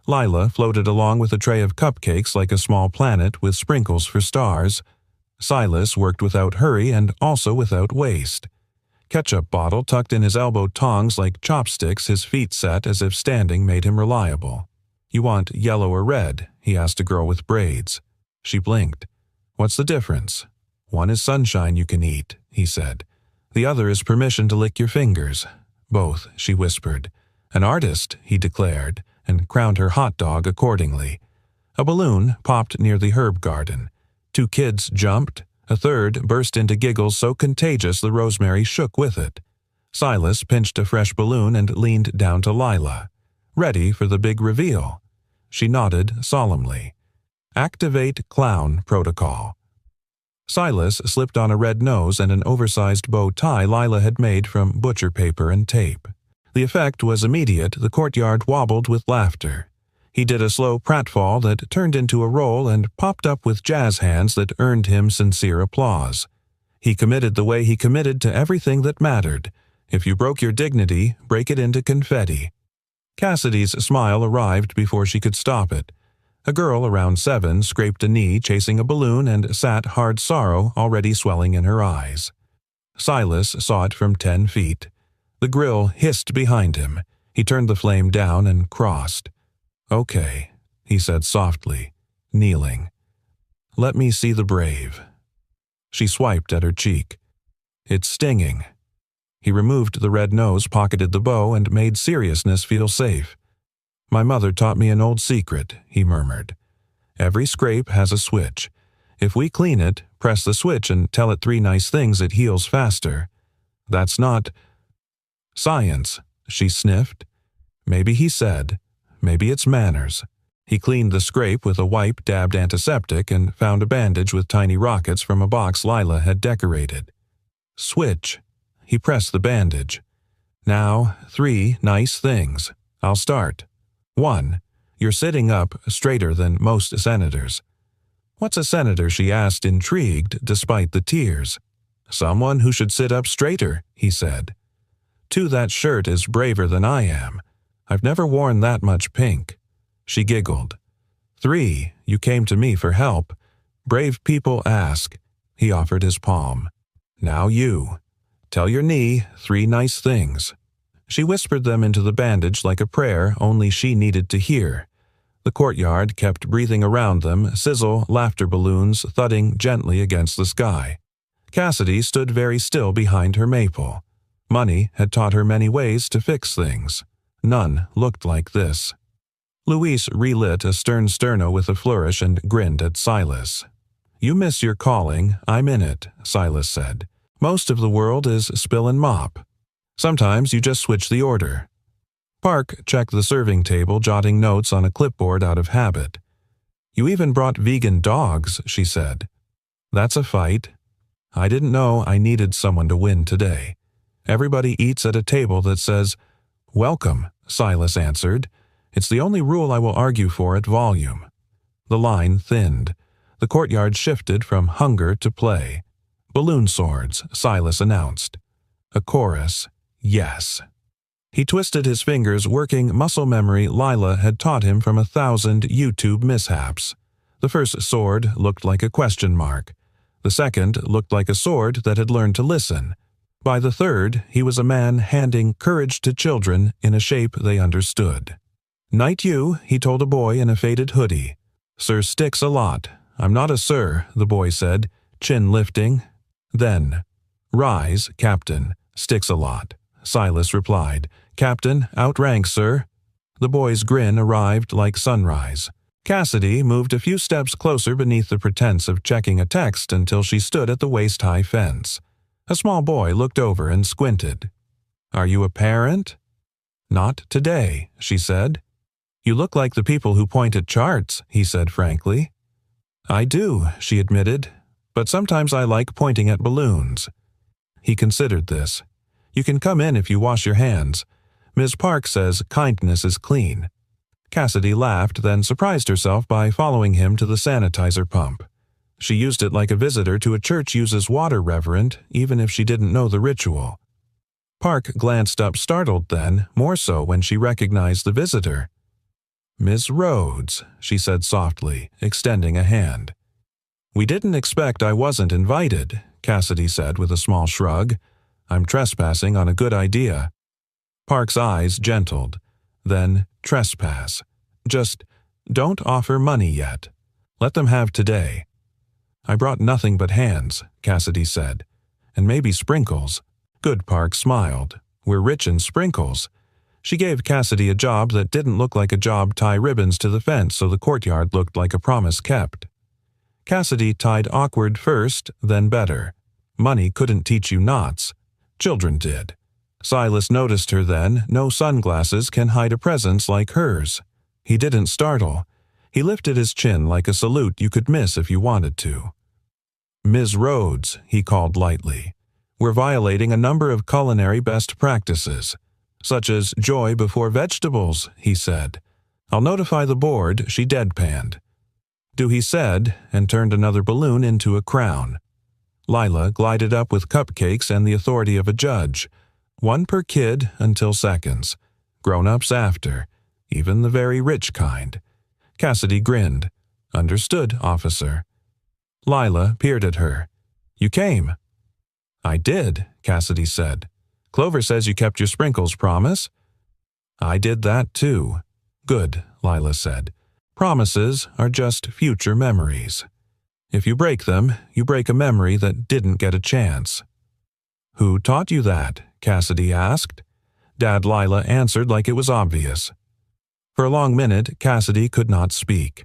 Lila floated along with a tray of cupcakes like a small planet with sprinkles for stars. Silas worked without hurry and also without waste. Ketchup bottle tucked in his elbow tongs like chopsticks, his feet set as if standing made him reliable. "You want yellow or red?" he asked a girl with braids. She blinked. "What's the difference?" "One is sunshine you can eat," he said. "The other is permission to lick your fingers." "Both," she whispered. "An artist," he declared, and crowned her hot dog accordingly. A balloon popped near the herb garden. 2 kids jumped. A third burst into giggles so contagious the rosemary shook with it. Silas pinched a fresh balloon and leaned down to Lila. "Ready for the big reveal?" She nodded solemnly. "Activate clown protocol." Silas slipped on a red nose and an oversized bow tie Lila had made from butcher paper and tape. The effect was immediate. The courtyard wobbled with laughter. He did a slow pratfall that turned into a roll and popped up with jazz hands that earned him sincere applause. He committed the way he committed to everything that mattered. If you broke your dignity, break it into confetti. Cassidy's smile arrived before she could stop it. A girl around 7 scraped a knee chasing a balloon and sat hard sorrow already swelling in her eyes. Silas saw it from 10 feet. The grill hissed behind him. He turned the flame down and crossed. "Okay," he said softly, kneeling. "Let me see the brave." She swiped at her cheek. "It's stinging." He removed the red nose, pocketed the bow, and made seriousness feel safe. "My mother taught me an old secret," he murmured. "Every scrape has a switch. If we clean it, press the switch and tell it 3 nice things, it heals faster. That's not science," she sniffed. "Maybe," he said. "Maybe it's manners." He cleaned the scrape with a wipe dabbed antiseptic and found a bandage with tiny rockets from a box Lila had decorated. "Switch." He pressed the bandage. "Now, 3 nice things. I'll start. 1. You're sitting up straighter than most senators." "What's a senator?" she asked, intrigued despite the tears. "Someone who should sit up straighter," he said. 2. That shirt is braver than I am. I've never worn that much pink." She giggled. 3. You came to me for help. Brave people ask. He offered his palm. "Now you. Tell your knee 3 nice things." She whispered them into the bandage like a prayer only she needed to hear. The courtyard kept breathing around them, sizzle laughter balloons thudding gently against the sky. Cassidy stood very still behind her maple. Money had taught her many ways to fix things. None looked like this. Luis relit a stern sterno with a flourish and grinned at Silas. "You miss your calling, I'm in it," Silas said. "Most of the world is spill and mop. Sometimes you just switch the order." Park checked the serving table, jotting notes on a clipboard out of habit. "You even brought vegan dogs," she said. "That's a fight. I didn't know I needed someone to win today. Everybody eats at a table that says, 'Welcome,'" Silas answered. "It's the only rule I will argue for at volume." The line thinned. The courtyard shifted from hunger to play. "Balloon swords," Silas announced. A chorus, "Yes." He twisted his fingers, working muscle memory Lila had taught him from 1,000 YouTube mishaps. The first sword looked like a question mark. The second looked like a sword that had learned to listen. By the third, he was a man handing courage to children in a shape they understood. "Knight you," he told a boy in a faded hoodie. "Sir sticks a lot. I'm not a sir," the boy said, chin lifting. Then, "Rise, Captain, sticks a lot," Silas replied. "Captain, outrank, sir." The boy's grin arrived like sunrise. Cassidy moved a few steps closer beneath the pretense of checking a text until she stood at the waist-high fence. A small boy looked over and squinted. "Are you a parent?" "Not today," she said. "You look like the people who point at charts," he said frankly. "I do," she admitted, "but sometimes I like pointing at balloons." He considered this. "You can come in if you wash your hands. Ms. Park says kindness is clean." Cassidy laughed, then surprised herself by following him to the sanitizer pump. She used it like a visitor to a church uses water reverent, even if she didn't know the ritual. Park glanced up startled then, more so when she recognized the visitor. "Miss Rhodes," she said softly, extending a hand. "We didn't expect I wasn't invited," Cassidy said with a small shrug. "I'm trespassing on a good idea." Park's eyes gentled. Then, trespass. Just don't offer money yet. Let them have today. "I brought nothing but hands," Cassidy said. "And maybe sprinkles." Good Park smiled. "We're rich in sprinkles." She gave Cassidy a job that didn't look like a job tie ribbons to the fence so the courtyard looked like a promise kept. Cassidy tied awkward first, then better. Money couldn't teach you knots. Children did. Silas noticed her then. No sunglasses can hide a presence like hers. He didn't startle. He lifted his chin like a salute you could miss if you wanted to. "Ms. Rhodes," he called lightly. "We're violating a number of culinary best practices, such as joy before vegetables," he said. I'll notify the board, she deadpanned. Do, he said, and turned another balloon into a crown. Lila glided up with cupcakes and the authority of a judge. One per kid until seconds. Grown-ups after. Even the very rich kind. Cassidy grinned. Understood, officer. Lila peered at her. You came. I did, Cassidy said. Clover says you kept your sprinkles promise. I did that too. Good, Lila said. Promises are just future memories. If you break them, you break a memory that didn't get a chance. Who taught you that? Cassidy asked. Dad Lila answered like it was obvious. For a long minute, Cassidy could not speak.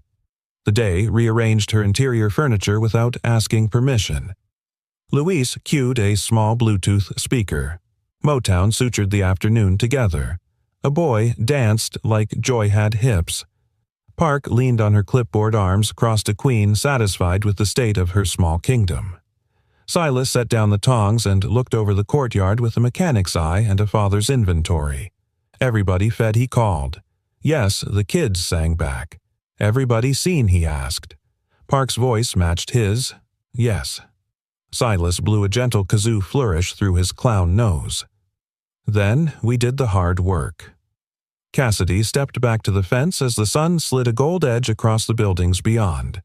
The day rearranged her interior furniture without asking permission. Luis cued a small Bluetooth speaker. Motown sutured the afternoon together. A boy danced like Joy had hips. Park leaned on her clipboard arms, crossed a queen, satisfied with the state of her small kingdom. Silas set down the tongs and looked over the courtyard with a mechanic's eye and a father's inventory. Everybody fed, he called. Yes, the kids sang back. Everybody seen, he asked. Park's voice matched his. Yes. Silas blew a gentle kazoo flourish through his clown nose. Then we did the hard work. Cassidy stepped back to the fence as the sun slid a gold edge across the buildings beyond.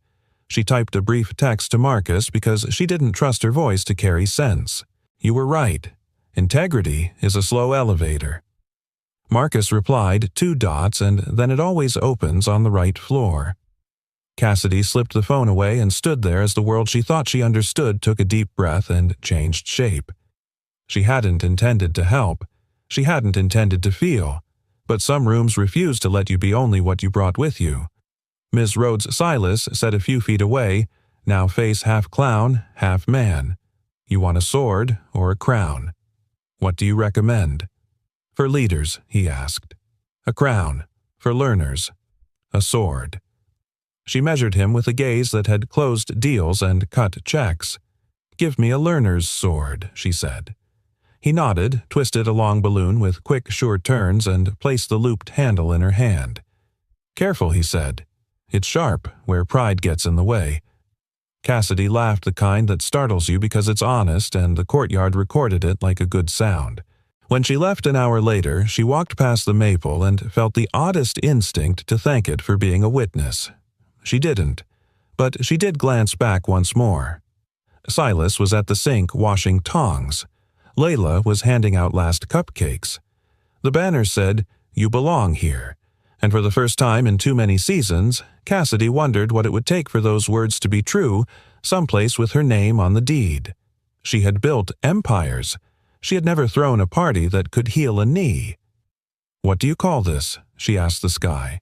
She typed a brief text to Marcus because she didn't trust her voice to carry sense. You were right. Integrity is a slow elevator. Marcus replied 2 dots, and then it always opens on the right floor. Cassidy slipped the phone away and stood there as the world she thought she understood took a deep breath and changed shape. She hadn't intended to help. She hadn't intended to feel. But some rooms refuse to let you be only what you brought with you. Ms. Rhodes Silas said a few feet away, now face half clown, half man. You want a sword or a crown? What do you recommend? For leaders, he asked. A crown. For learners. A sword. She measured him with a gaze that had closed deals and cut checks. Give me a learner's sword, she said. He nodded, twisted a long balloon with quick, sure turns, and placed the looped handle in her hand. Careful, he said. It's sharp, where pride gets in the way. Cassidy laughed, the kind that startles you because it's honest, and the courtyard recorded it like a good sound. When she left an hour later, she walked past the maple and felt the oddest instinct to thank it for being a witness. She didn't, but she did glance back once more. Silas was at the sink washing tongs. Layla was handing out last cupcakes. The banner said, You belong here, and for the first time in too many seasons, Cassidy wondered what it would take for those words to be true, someplace with her name on the deed. She had built empires. She had never thrown a party that could heal a knee. What do you call this? She asked the sky.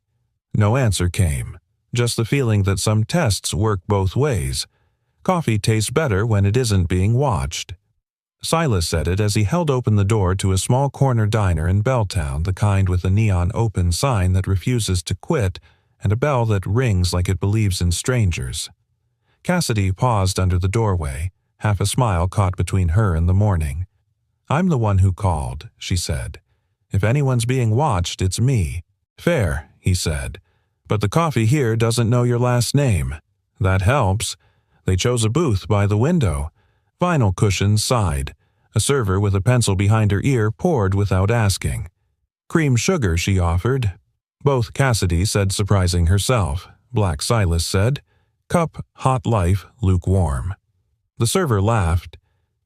No answer came, just the feeling that some tests work both ways. Coffee tastes better when it isn't being watched. Silas said it as he held open the door to a small corner diner in Belltown, the kind with a neon open sign that refuses to quit and a bell that rings like it believes in strangers. Cassidy paused under the doorway, half a smile caught between her and the morning. I'm the one who called, she said. If anyone's being watched, it's me. Fair, he said. But the coffee here doesn't know your last name. That helps. They chose a booth by the window. Vinyl cushions sighed. A server with a pencil behind her ear poured without asking. Cream sugar, she offered. Both, Cassidy said, surprising herself. Black Silas said. Cup, hot life, lukewarm. The server laughed.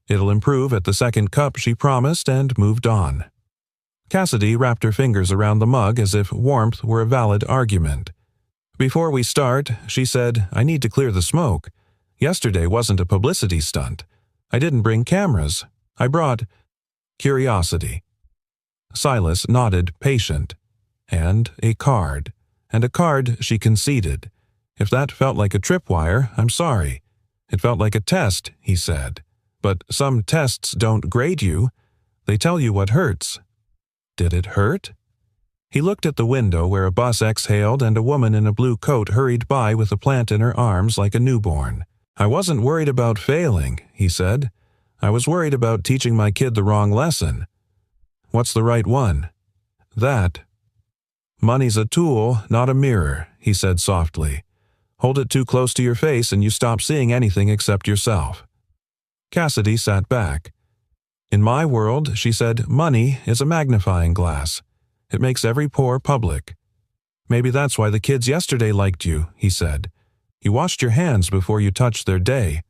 It'll improve at the second cup, she promised, and moved on. Cassidy wrapped her fingers around the mug as if warmth were a valid argument. Before we start, she said, I need to clear the smoke. Yesterday wasn't a publicity stunt. I didn't bring cameras. I brought curiosity. Silas nodded, patient. And a card. And a card she conceded. If that felt like a tripwire, I'm sorry. It felt like a test, he said. But some tests don't grade you. They tell you what hurts. Did it hurt? He looked at the window where a bus exhaled and a woman in a blue coat hurried by with a plant in her arms like a newborn. I wasn't worried about failing, he said. I was worried about teaching my kid the wrong lesson. What's the right one? That. Money's a tool, not a mirror, he said softly. Hold it too close to your face and you stop seeing anything except yourself. Cassidy sat back. In my world, she said, money is a magnifying glass. It makes every pore public. Maybe that's why the kids yesterday liked you, he said. You washed your hands before you touched their day.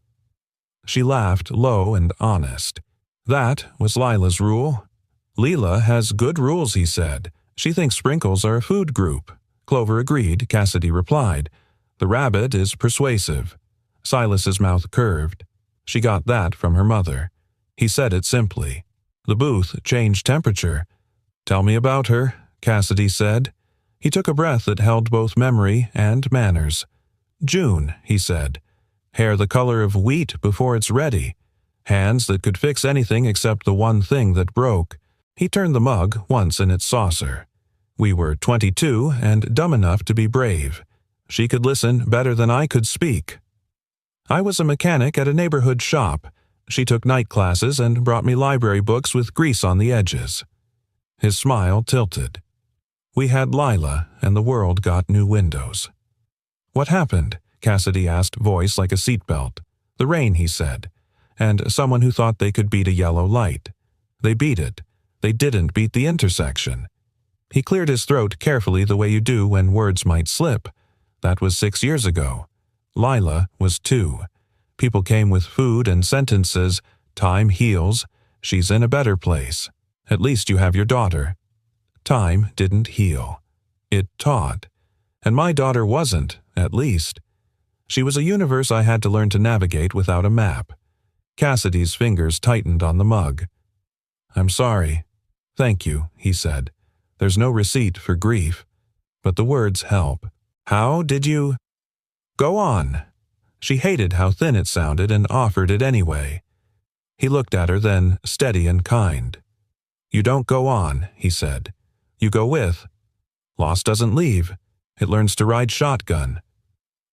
She laughed, low and honest. That was Lila's rule. Leela has good rules, he said. She thinks sprinkles are a food group. Clover agreed, Cassidy replied. The rabbit is persuasive. Silas's mouth curved. She got that from her mother. He said it simply. The booth changed temperature. Tell me about her, Cassidy said. He took a breath that held both memory and manners. June, he said. Hair the color of wheat before it's ready. Hands that could fix anything except the one thing that broke. He turned the mug once in its saucer. We were 22 and dumb enough to be brave. She could listen better than I could speak. I was a mechanic at a neighborhood shop. She took night classes and brought me library books with grease on the edges. His smile tilted. We had Lila, and the world got new windows. What happened? Cassidy asked, voice like a seatbelt. The rain, he said. And someone who thought they could beat a yellow light. They beat it. They didn't beat the intersection. He cleared his throat carefully the way you do when words might slip. That was 6 years ago. Lila was 2. People came with food and sentences. Time heals. She's in a better place. At least you have your daughter. Time didn't heal. It taught. And my daughter wasn't, at least. She was a universe I had to learn to navigate without a map. Cassidy's fingers tightened on the mug. I'm sorry. Thank you, he said. There's no receipt for grief. But the words help. How did you... Go on. She hated how thin it sounded and offered it anyway. He looked at her then, steady and kind. You don't go on, he said. You go with. Lost doesn't leave. It learns to ride shotgun.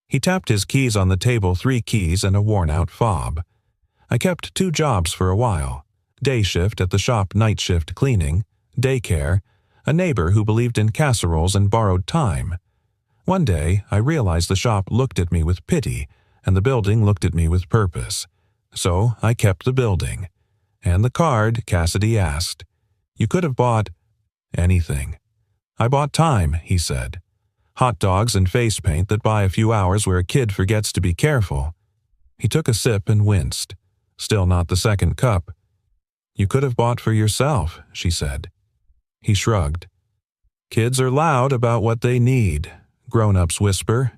He tapped his keys on the table, 3 keys and a worn-out fob. I kept 2 jobs for a while. Day shift at the shop, night shift cleaning, daycare, a neighbor who believed in casseroles and borrowed time. One day, I realized the shop looked at me with pity, and the building looked at me with purpose. So I kept the building. And the card, Cassidy asked. You could have bought anything. I bought time, he said. Hot dogs and face paint that buy a few hours where a kid forgets to be careful. He took a sip and winced. Still not the second cup. You could have bought for yourself, she said. He shrugged. Kids are loud about what they need. Grown-ups whisper.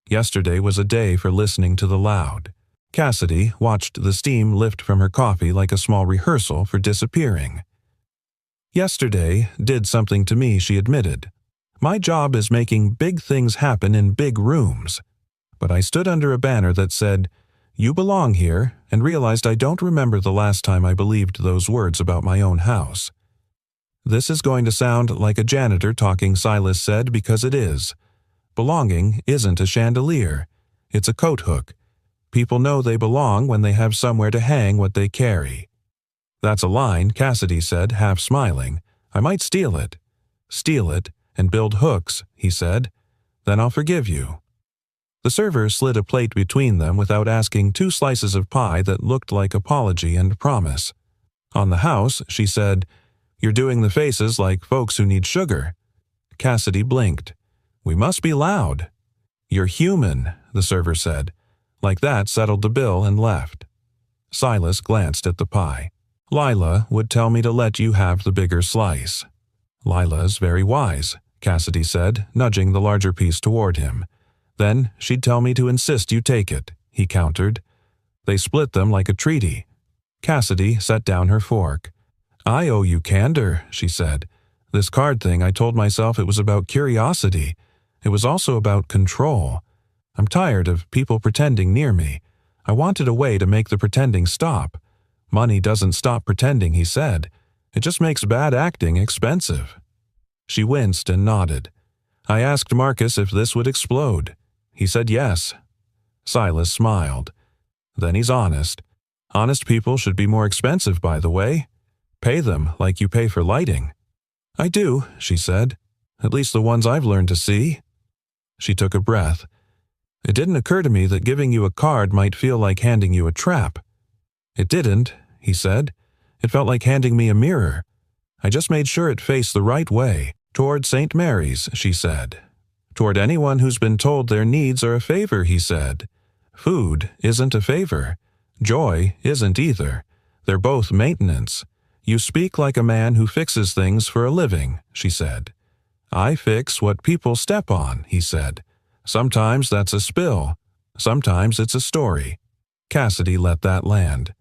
Yesterday was a day for listening to the loud. Cassidy watched the steam lift from her coffee like a small rehearsal for disappearing. Yesterday did something to me, she admitted. My job is making big things happen in big rooms. But I stood under a banner that said, You belong here, and realized I don't remember the last time I believed those words about my own house. This is going to sound like a janitor talking, Silas said, because it is. Belonging isn't a chandelier. It's a coat hook. People know they belong when they have somewhere to hang what they carry. That's a line, Cassidy said, half smiling. I might steal it. Steal it and build hooks, he said. Then I'll forgive you. The server slid a plate between them without asking 2 slices of pie that looked like apology and promise. On the house, she said, You're doing the faces like folks who need sugar. Cassidy blinked. We must be loud. You're human, the server said. Like that settled the bill and left. Silas glanced at the pie. Lila would tell me to let you have the bigger slice. Lila's very wise, Cassidy said, nudging the larger piece toward him. Then she'd tell me to insist you take it, he countered. They split them like a treaty. Cassidy set down her fork. I owe you candor, she said. This card thing, I told myself it was about curiosity. It was also about control. I'm tired of people pretending near me. I wanted a way to make the pretending stop. Money doesn't stop pretending, he said. It just makes bad acting expensive. She winced and nodded. I asked Marcus if this would explode. He said yes. Silas smiled. Then he's honest. Honest people should be more expensive, by the way. Pay them like you pay for lighting. I do, she said. At least the ones I've learned to see." She took a breath. "It didn't occur to me that giving you a card might feel like handing you a trap." "It didn't," he said. "It felt like handing me a mirror. I just made sure it faced the right way. Toward St. Mary's," she said. "Toward anyone who's been told their needs are a favor," he said. "Food isn't a favor. Joy isn't either. They're both maintenance. You speak like a man who fixes things for a living," she said. "I fix what people step on," he said. "Sometimes that's a spill. Sometimes it's a story." Cassidy let that land.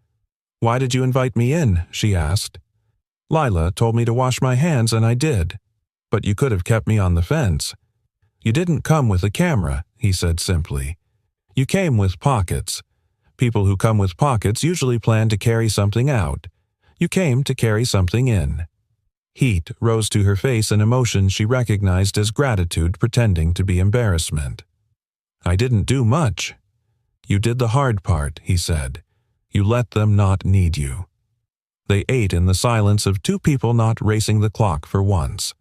"Why did you invite me in?" she asked. "Lila told me to wash my hands and I did. But you could have kept me on the fence." "You didn't come with a camera," he said simply. "You came with pockets. People who come with pockets usually plan to carry something out. You came to carry something in." Heat rose to her face, an emotion she recognized as gratitude pretending to be embarrassment. "I didn't do much." "You did the hard part," he said. "You let them not need you." They ate in the silence of two people not racing the clock for once.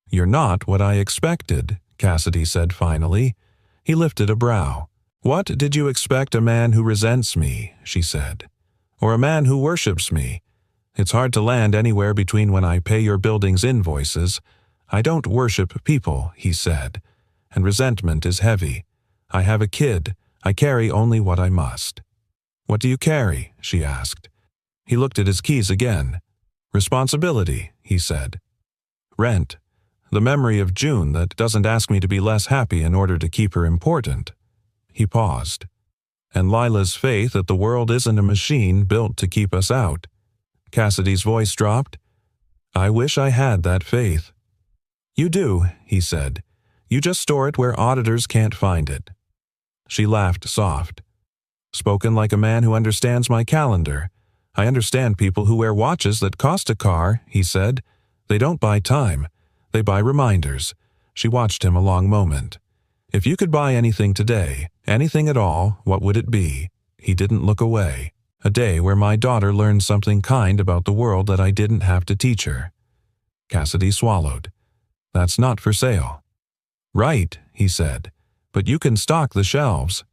"You're not what I expected," Cassidy said finally. He lifted a brow. "What did you expect a man who resents me?" she said. "Or a man who worships me? It's hard to land anywhere between when I pay your building's invoices. I don't worship people," he said. "And resentment is heavy. I have a kid. I carry only what I must." "What do you carry?" she asked. He looked at his keys again. "Responsibility," he said. "Rent. The memory of June that doesn't ask me to be less happy in order to keep her important." He paused. "And Lila's faith that the world isn't a machine built to keep us out." Cassidy's voice dropped. "I wish I had that faith." "You do," he said. "You just store it where auditors can't find it." She laughed soft. "Spoken like a man who understands my calendar. I understand people who wear watches that cost a car," he said. "They don't buy time. They buy reminders." She watched him a long moment. "If you could buy anything today, anything at all, what would it be?" He didn't look away. "A day where my daughter learned something kind about the world that I didn't have to teach her." Cassidy swallowed. "That's not for sale." "Right," he said. "But you can stock the shelves."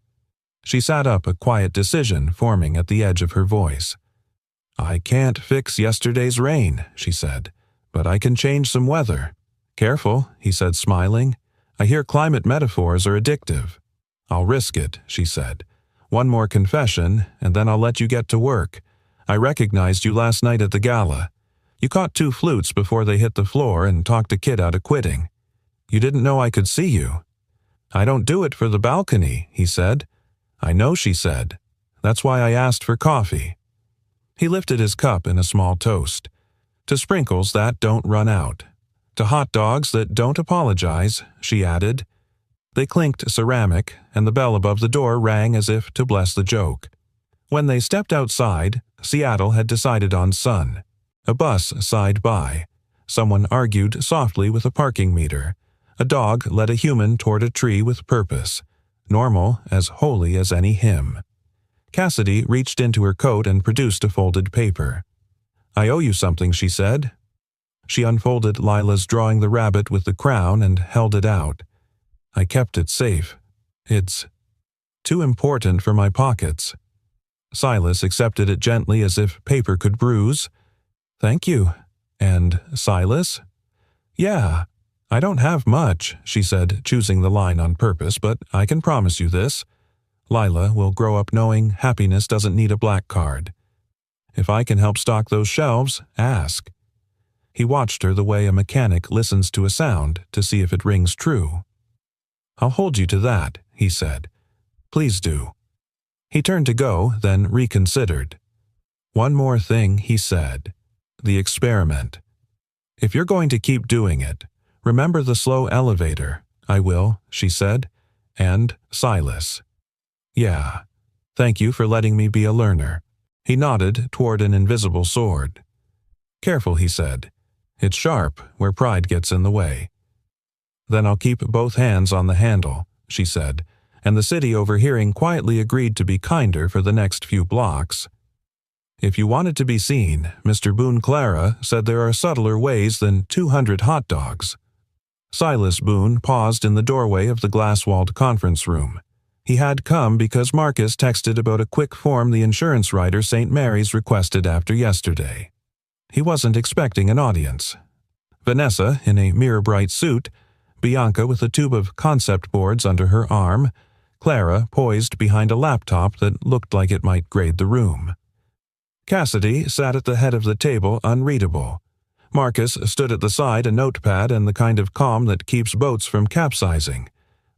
She sat up, a quiet decision forming at the edge of her voice. "I can't fix yesterday's rain," she said, "but I can change some weather." "Careful," he said, smiling. "I hear climate metaphors are addictive." "I'll risk it," she said. "One more confession, and then I'll let you get to work. I recognized you last night at the gala. You caught 2 flutes before they hit the floor and talked a kid out of quitting. You didn't know I could see you." "I don't do it for the balcony," he said. "I know," she said. "That's why I asked for coffee." He lifted his cup in a small toast. "To sprinkles that don't run out. To hot dogs that don't apologize," she added. They clinked ceramic, and the bell above the door rang as if to bless the joke. When they stepped outside, Seattle had decided on sun. A bus sighed by. Someone argued softly with a parking meter. A dog led a human toward a tree with purpose. Normal, as holy as any hymn. Cassidy reached into her coat and produced a folded paper. "I owe you something," she said. She unfolded Lila's drawing the rabbit with the crown and held it out. "I kept it safe. It's too important for my pockets." Silas accepted it gently as if paper could bruise. "Thank you. And Silas?" "Yeah. I don't have much," she said, choosing the line on purpose, "but I can promise you this. Lila will grow up knowing happiness doesn't need a black card. If I can help stock those shelves, ask." He watched her the way a mechanic listens to a sound to see if it rings true. "I'll hold you to that," he said. "Please do." He turned to go, then reconsidered. "One more thing," he said. "The experiment. If you're going to keep doing it, remember the slow elevator." "I will," she said. "And Silas." "Yeah. Thank you for letting me be a learner." He nodded toward an invisible sword. "Careful," he said. "It's sharp where pride gets in the way." "Then I'll keep both hands on the handle," she said, and the city overhearing quietly agreed to be kinder for the next few blocks. "If you wanted to be seen, Mr. Boone Clara said there are subtler ways than 200 hot dogs." Silas Boone paused in the doorway of the glass-walled conference room. He had come because Marcus texted about a quick form the insurance writer St. Mary's requested after yesterday. He wasn't expecting an audience. Vanessa, in a mirror-bright suit, Bianca with a tube of concept boards under her arm, Clara poised behind a laptop that looked like it might grade the room. Cassidy sat at the head of the table, unreadable. Marcus stood at the side, a notepad and the kind of calm that keeps boats from capsizing.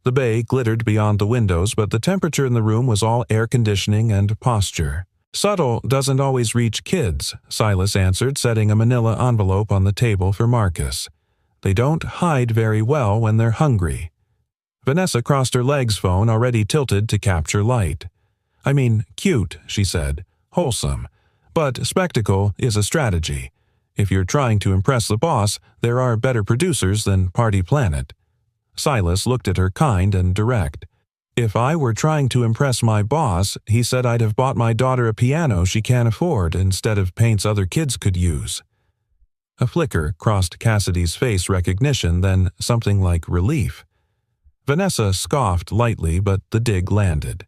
The bay glittered beyond the windows, but the temperature in the room was all air conditioning and posture. "Subtle doesn't always reach kids," Silas answered, setting a manila envelope on the table for Marcus. "They don't hide very well when they're hungry." Vanessa crossed her legs, phone already tilted to capture light. "I mean, cute," she said. "Wholesome. But spectacle is a strategy. If you're trying to impress the boss, there are better producers than Party Planet." Silas looked at her kind and direct. "If I were trying to impress my boss, he said I'd have bought my daughter a piano she can't afford instead of paints other kids could use." A flicker crossed Cassidy's face, recognition, then something like relief. Vanessa scoffed lightly, but the dig landed.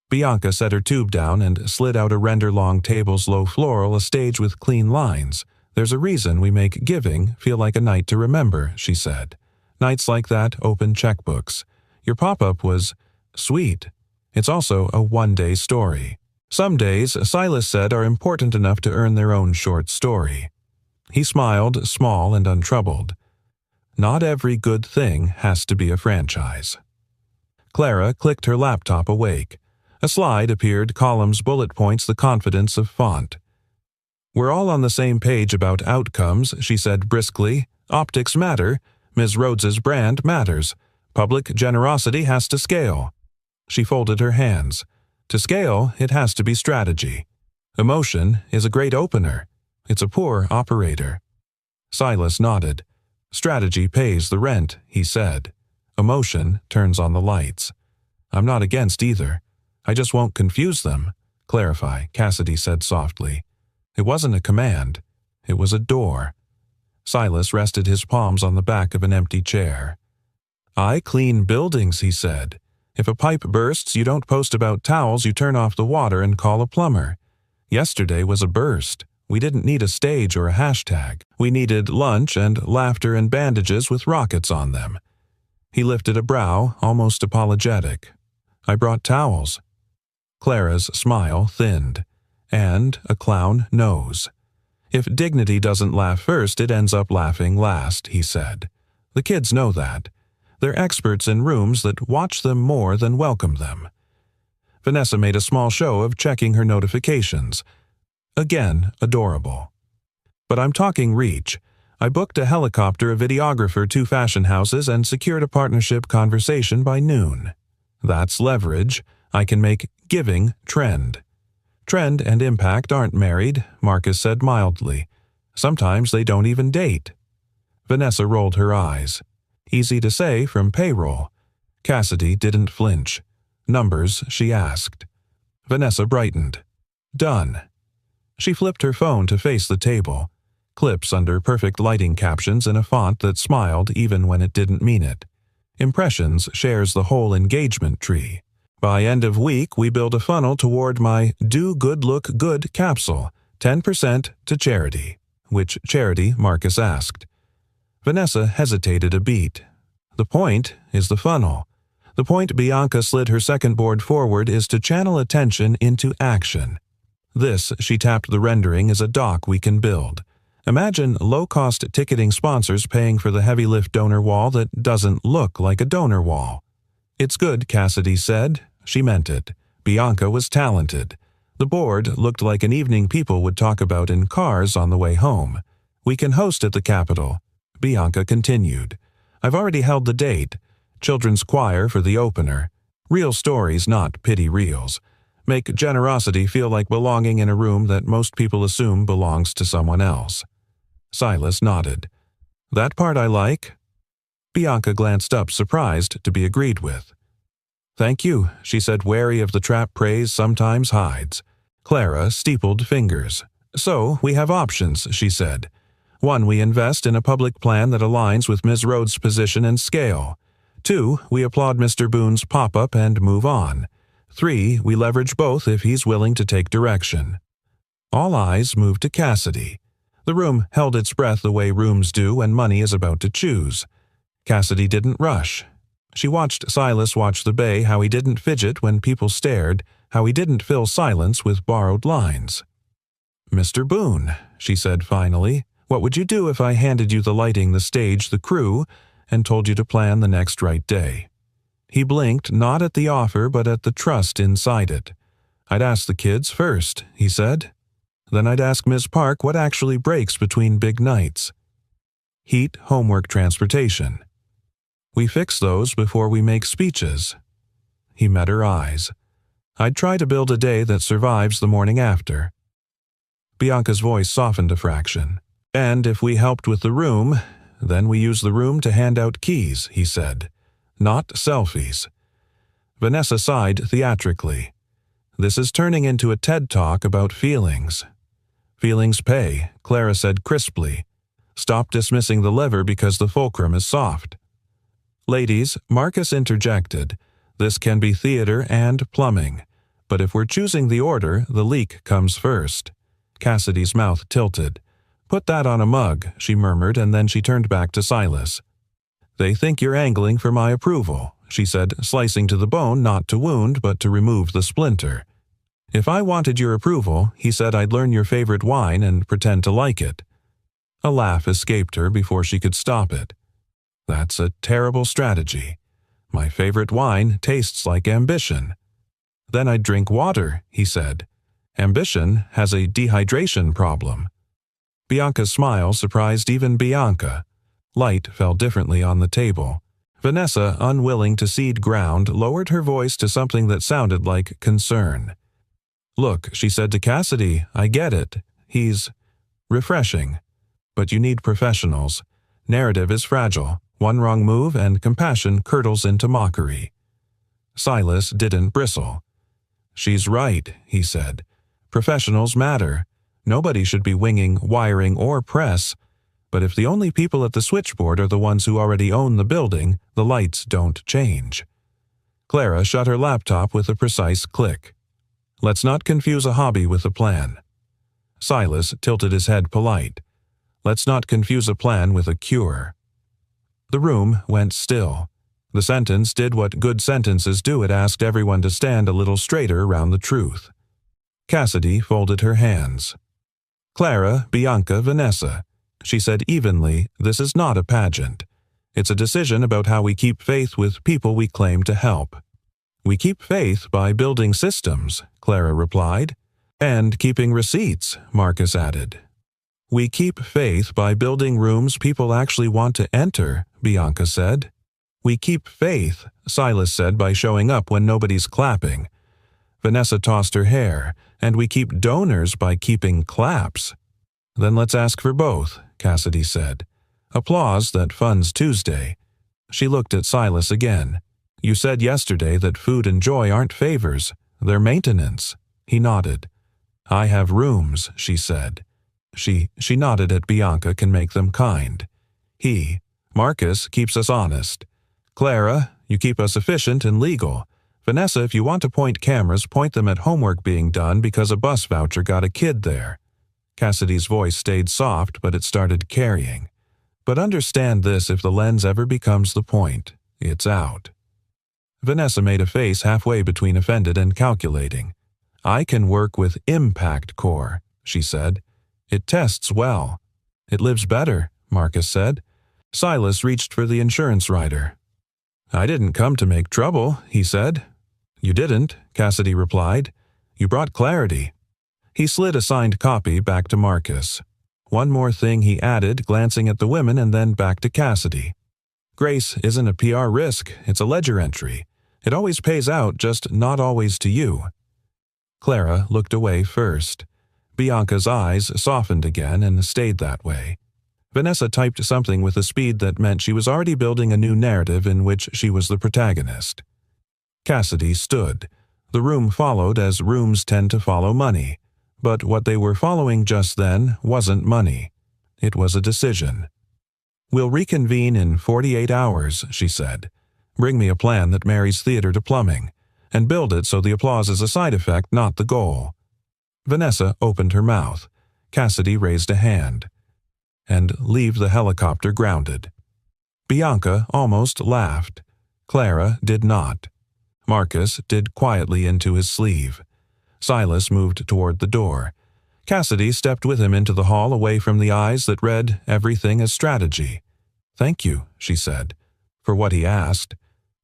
Bianca set her tube down and slid out a render-long table's low floral, a stage with clean lines. "There's a reason we make giving feel like a night to remember," she said. "Nights like that open checkbooks. Your pop-up was sweet. It's also a one-day story. Some days, Silas said, are important enough to earn their own short story." He smiled, small and untroubled. "Not every good thing has to be a franchise." Clara clicked her laptop awake. A slide appeared, columns, bullet points, the confidence of font. "We're all on the same page about outcomes," she said briskly. "Optics matter. Ms. Rhodes's brand matters. Public generosity has to scale." She folded her hands. "To scale, it has to be strategy. Emotion is a great opener. It's a poor operator." Silas nodded. "Strategy pays the rent," he said. "Emotion turns on the lights." "I'm not against either. I just won't confuse them." "Clarify," Cassidy said softly. It wasn't a command. It was a door. Silas rested his palms on the back of an empty chair. "I clean buildings," he said. "If a pipe bursts, you don't post about towels, you turn off the water and call a plumber. Yesterday was a burst. We didn't need a stage or a hashtag. We needed lunch and laughter and bandages with rockets on them." He lifted a brow, almost apologetic. "I brought towels." Clara's smile thinned. "And a clown knows. If dignity doesn't laugh first, it ends up laughing last," he said. "The kids know that. They're experts in rooms that watch them more than welcome them." Vanessa made a small show of checking her notifications. Again, adorable. "But I'm talking reach. I booked a helicopter, a videographer, 2 fashion houses, and secured a partnership conversation by noon. That's leverage. I can make giving trend." "Trend and impact aren't married," Marcus said mildly. "Sometimes they don't even date." Vanessa rolled her eyes. "Easy to say from payroll." Cassidy didn't flinch. "Numbers?" she asked. Vanessa brightened. "Done." She flipped her phone to face the table. Clips under perfect lighting, captions in a font that smiled even when it didn't mean it. "Impressions shares the whole engagement tree. By end of week, we build a funnel toward my Do Good Look Good capsule, 10% to charity." "Which charity?" Marcus asked. Vanessa hesitated a beat. "The point is the funnel. The point," Bianca slid her second board forward, "is to channel attention into action. This," she tapped the rendering, "is a dock we can build. Imagine low-cost ticketing sponsors paying for the heavy-lift donor wall that doesn't look like a donor wall." "It's good," Cassidy said. She meant it. Bianca was talented. The board looked like an evening people would talk about in cars on the way home. "We can host at the Capitol." Bianca continued. "I've already held the date. Children's choir for the opener. Real stories, not pity reels. Make generosity feel like belonging in a room that most people assume belongs to someone else." Silas nodded. "That part I like." Bianca glanced up, surprised to be agreed with. "Thank you," she said, wary of the trap praise sometimes hides. Clara steepled fingers. "So, we have options," she said. 1. We invest in a public plan that aligns with Ms. Rhodes' position and scale. 2. We applaud Mr. Boone's pop-up and move on. 3. We leverage both if he's willing to take direction. All eyes moved to Cassidy. The room held its breath the way rooms do when money is about to choose. Cassidy didn't rush. She watched Silas watch the bay, how he didn't fidget when people stared, how he didn't fill silence with borrowed lines. "Mr. Boone," she said finally, "what would you do if I handed you the lighting, the stage, the crew, and told you to plan the next right day?" He blinked, not at the offer but at the trust inside it. "I'd ask the kids first," he said. "Then I'd ask Ms. Park what actually breaks between big nights. Heat, homework, transportation. We fix those before we make speeches." He met her eyes. "I'd try to build a day that survives the morning after." Bianca's voice softened a fraction. "And if we helped with the room, then we use the room to hand out keys," he said. "Not selfies." Vanessa sighed theatrically. "This is turning into a TED Talk about feelings." "Feelings pay," Clara said crisply. "Stop dismissing the lever because the fulcrum is soft." "Ladies," Marcus interjected, "this can be theater and plumbing. But if we're choosing the order, the leak comes first." Cassidy's mouth tilted. "Put that on a mug," she murmured, and then she turned back to Silas. "They think you're angling for my approval," she said, slicing to the bone, not to wound, but to remove the splinter. "If I wanted your approval," he said, "I'd learn your favorite wine and pretend to like it." A laugh escaped her before she could stop it. "That's a terrible strategy. My favorite wine tastes like ambition." "Then I'd drink water," he said. "Ambition has a dehydration problem." Bianca's smile surprised even Bianca. Light fell differently on the table. Vanessa, unwilling to cede ground, lowered her voice to something that sounded like concern. "Look," she said to Cassidy, "I get it. He's refreshing. But you need professionals. Narrative is fragile. One wrong move and compassion curdles into mockery." Silas didn't bristle. "She's right," he said. "Professionals matter. Nobody should be winging wiring or press. But if the only people at the switchboard are the ones who already own the building, the lights don't change." Clara shut her laptop with a precise click. "Let's not confuse a hobby with a plan." Silas tilted his head polite. "Let's not confuse a plan with a cure." The room went still. The sentence did what good sentences do. It asked everyone to stand a little straighter around the truth. Cassidy folded her hands. "Clara, Bianca, Vanessa," she said evenly, "this is not a pageant. It's a decision about how we keep faith with people we claim to help." "We keep faith by building systems," Clara replied. "And keeping receipts," Marcus added. "We keep faith by building rooms people actually want to enter," Bianca said. "We keep faith," Silas said, "by showing up when nobody's clapping." Vanessa tossed her hair. "And we keep donors by keeping claps." "Then let's ask for both," Cassidy said. "Applause that funds Tuesday." She looked at Silas again. "You said yesterday that food and joy aren't favors. They're maintenance." He nodded. "I have rooms," she said. She nodded at Bianca, "can make them kind." Marcus, keeps us honest. Clara, you keep us efficient and legal. Vanessa, if you want to point cameras, point them at homework being done because a bus voucher got a kid there." Cassidy's voice stayed soft, but it started carrying. "But understand this, if the lens ever becomes the point, it's out." Vanessa made a face halfway between offended and calculating. "I can work with Impact Core," she said. "It tests well." "It lives better," Marcus said. Silas reached for the insurance rider. "I didn't come to make trouble," he said. "You didn't," Cassidy replied. "You brought clarity." He slid a signed copy back to Marcus. "One more thing," he added, glancing at the women and then back to Cassidy. "Grace isn't a PR risk, it's a ledger entry. It always pays out, just not always to you." Clara looked away first. Bianca's eyes softened again and stayed that way. Vanessa typed something with a speed that meant she was already building a new narrative in which she was the protagonist. Cassidy stood. The room followed as rooms tend to follow money. But what they were following just then wasn't money. It was a decision. "We'll reconvene in 48 hours, she said. "Bring me a plan that marries theater to plumbing, and build it so the applause is a side effect, not the goal." Vanessa opened her mouth. Cassidy raised a hand. "And leave the helicopter grounded." Bianca almost laughed. Clara did not. Marcus did quietly into his sleeve. Silas moved toward the door. Cassidy stepped with him into the hall, away from the eyes that read everything as strategy. "Thank you," she said, "for what he asked.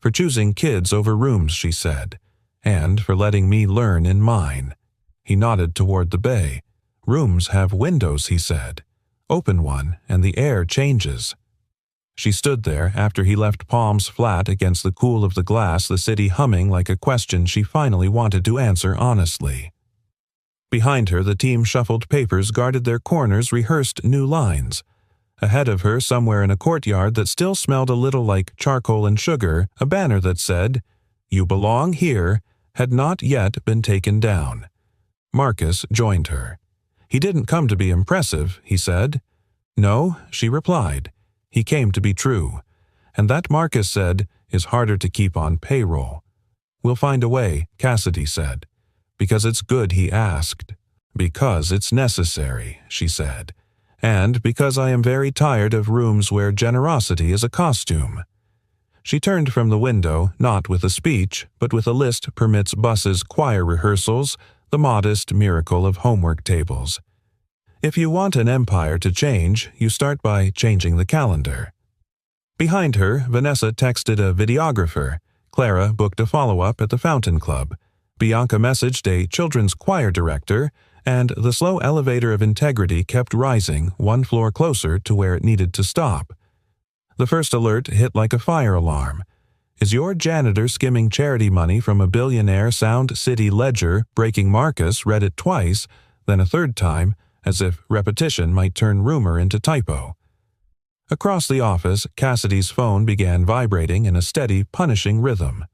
For choosing kids over rooms," she said, "and for letting me learn in mine." He nodded toward the bay. "Rooms have windows," he said. "Open one, and the air changes." She stood there after he left, palms flat against the cool of the glass, the city humming like a question she finally wanted to answer honestly. Behind her, the team shuffled papers, guarded their corners, rehearsed new lines. Ahead of her, somewhere in a courtyard that still smelled a little like charcoal and sugar, a banner that said, "You belong here," had not yet been taken down. Marcus joined her. "He didn't come to be impressive," he said. "No," she replied. "He came to be true. And that," Marcus said, "is harder to keep on payroll." "We'll find a way," Cassidy said. "Because it's good he asked." "Because it's necessary," she said. "And because I am very tired of rooms where generosity is a costume." She turned from the window, not with a speech, but with a list permits buses, choir rehearsals, the modest miracle of homework tables. If you want an empire to change, you start by changing the calendar. Behind her, Vanessa texted a videographer. Clara booked a follow-up at the Fountain Club. Bianca messaged a children's choir director, and the slow elevator of integrity kept rising, one floor closer to where it needed to stop. The first alert hit like a fire alarm. "Is your janitor skimming charity money from a billionaire Sound City ledger?" Breaking Marcus read it twice, then a third time, as if repetition might turn rumor into typo. Across the office, Cassidy's phone began vibrating in a steady, punishing rhythm.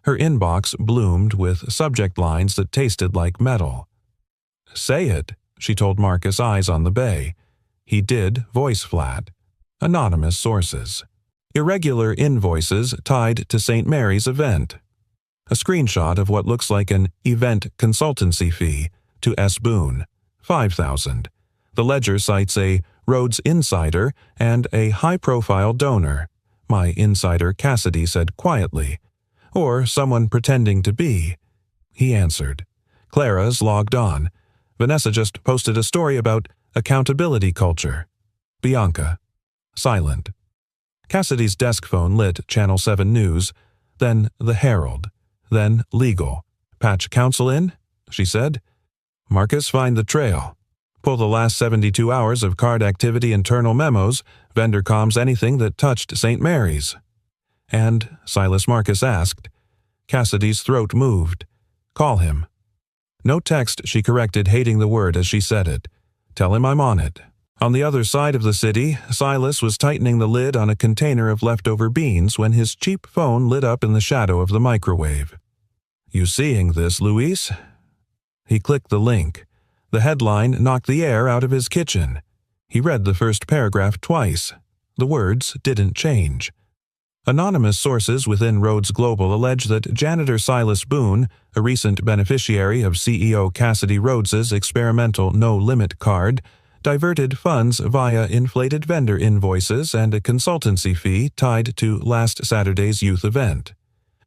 Her inbox bloomed with subject lines that tasted like metal. "Say it," she told Marcus, eyes on the bay. He did, voice flat. Anonymous sources. Irregular invoices tied to St. Mary's event. A screenshot of what looks like an event consultancy fee to S. Boone. $5,000. The ledger cites a Rhodes insider and a high-profile donor. "My insider," Cassidy said quietly. "Or someone pretending to be." He answered. "Clara's logged on. Vanessa just posted a story about accountability culture." Bianca. Silent. Cassidy's desk phone lit Channel 7 News, then the Herald, then Legal. "Patch counsel in?" she said. "Marcus, find the trail. Pull the last 72 hours of card activity, internal memos, vendor comms, anything that touched St. Mary's." "And?" Silas Marcus asked. Cassidy's throat moved. "Call him." "No text," she corrected, hating the word as she said it. "Tell him I'm on it." On the other side of the city, Silas was tightening the lid on a container of leftover beans when his cheap phone lit up in the shadow of the microwave. "You seeing this, Luis?" He clicked the link. The headline knocked the air out of his kitchen. He read the first paragraph twice. The words didn't change. Anonymous sources within Rhodes Global allege that janitor Silas Boone, a recent beneficiary of CEO Cassidy Rhodes's experimental no-limit card, diverted funds via inflated vendor invoices and a consultancy fee tied to last Saturday's youth event.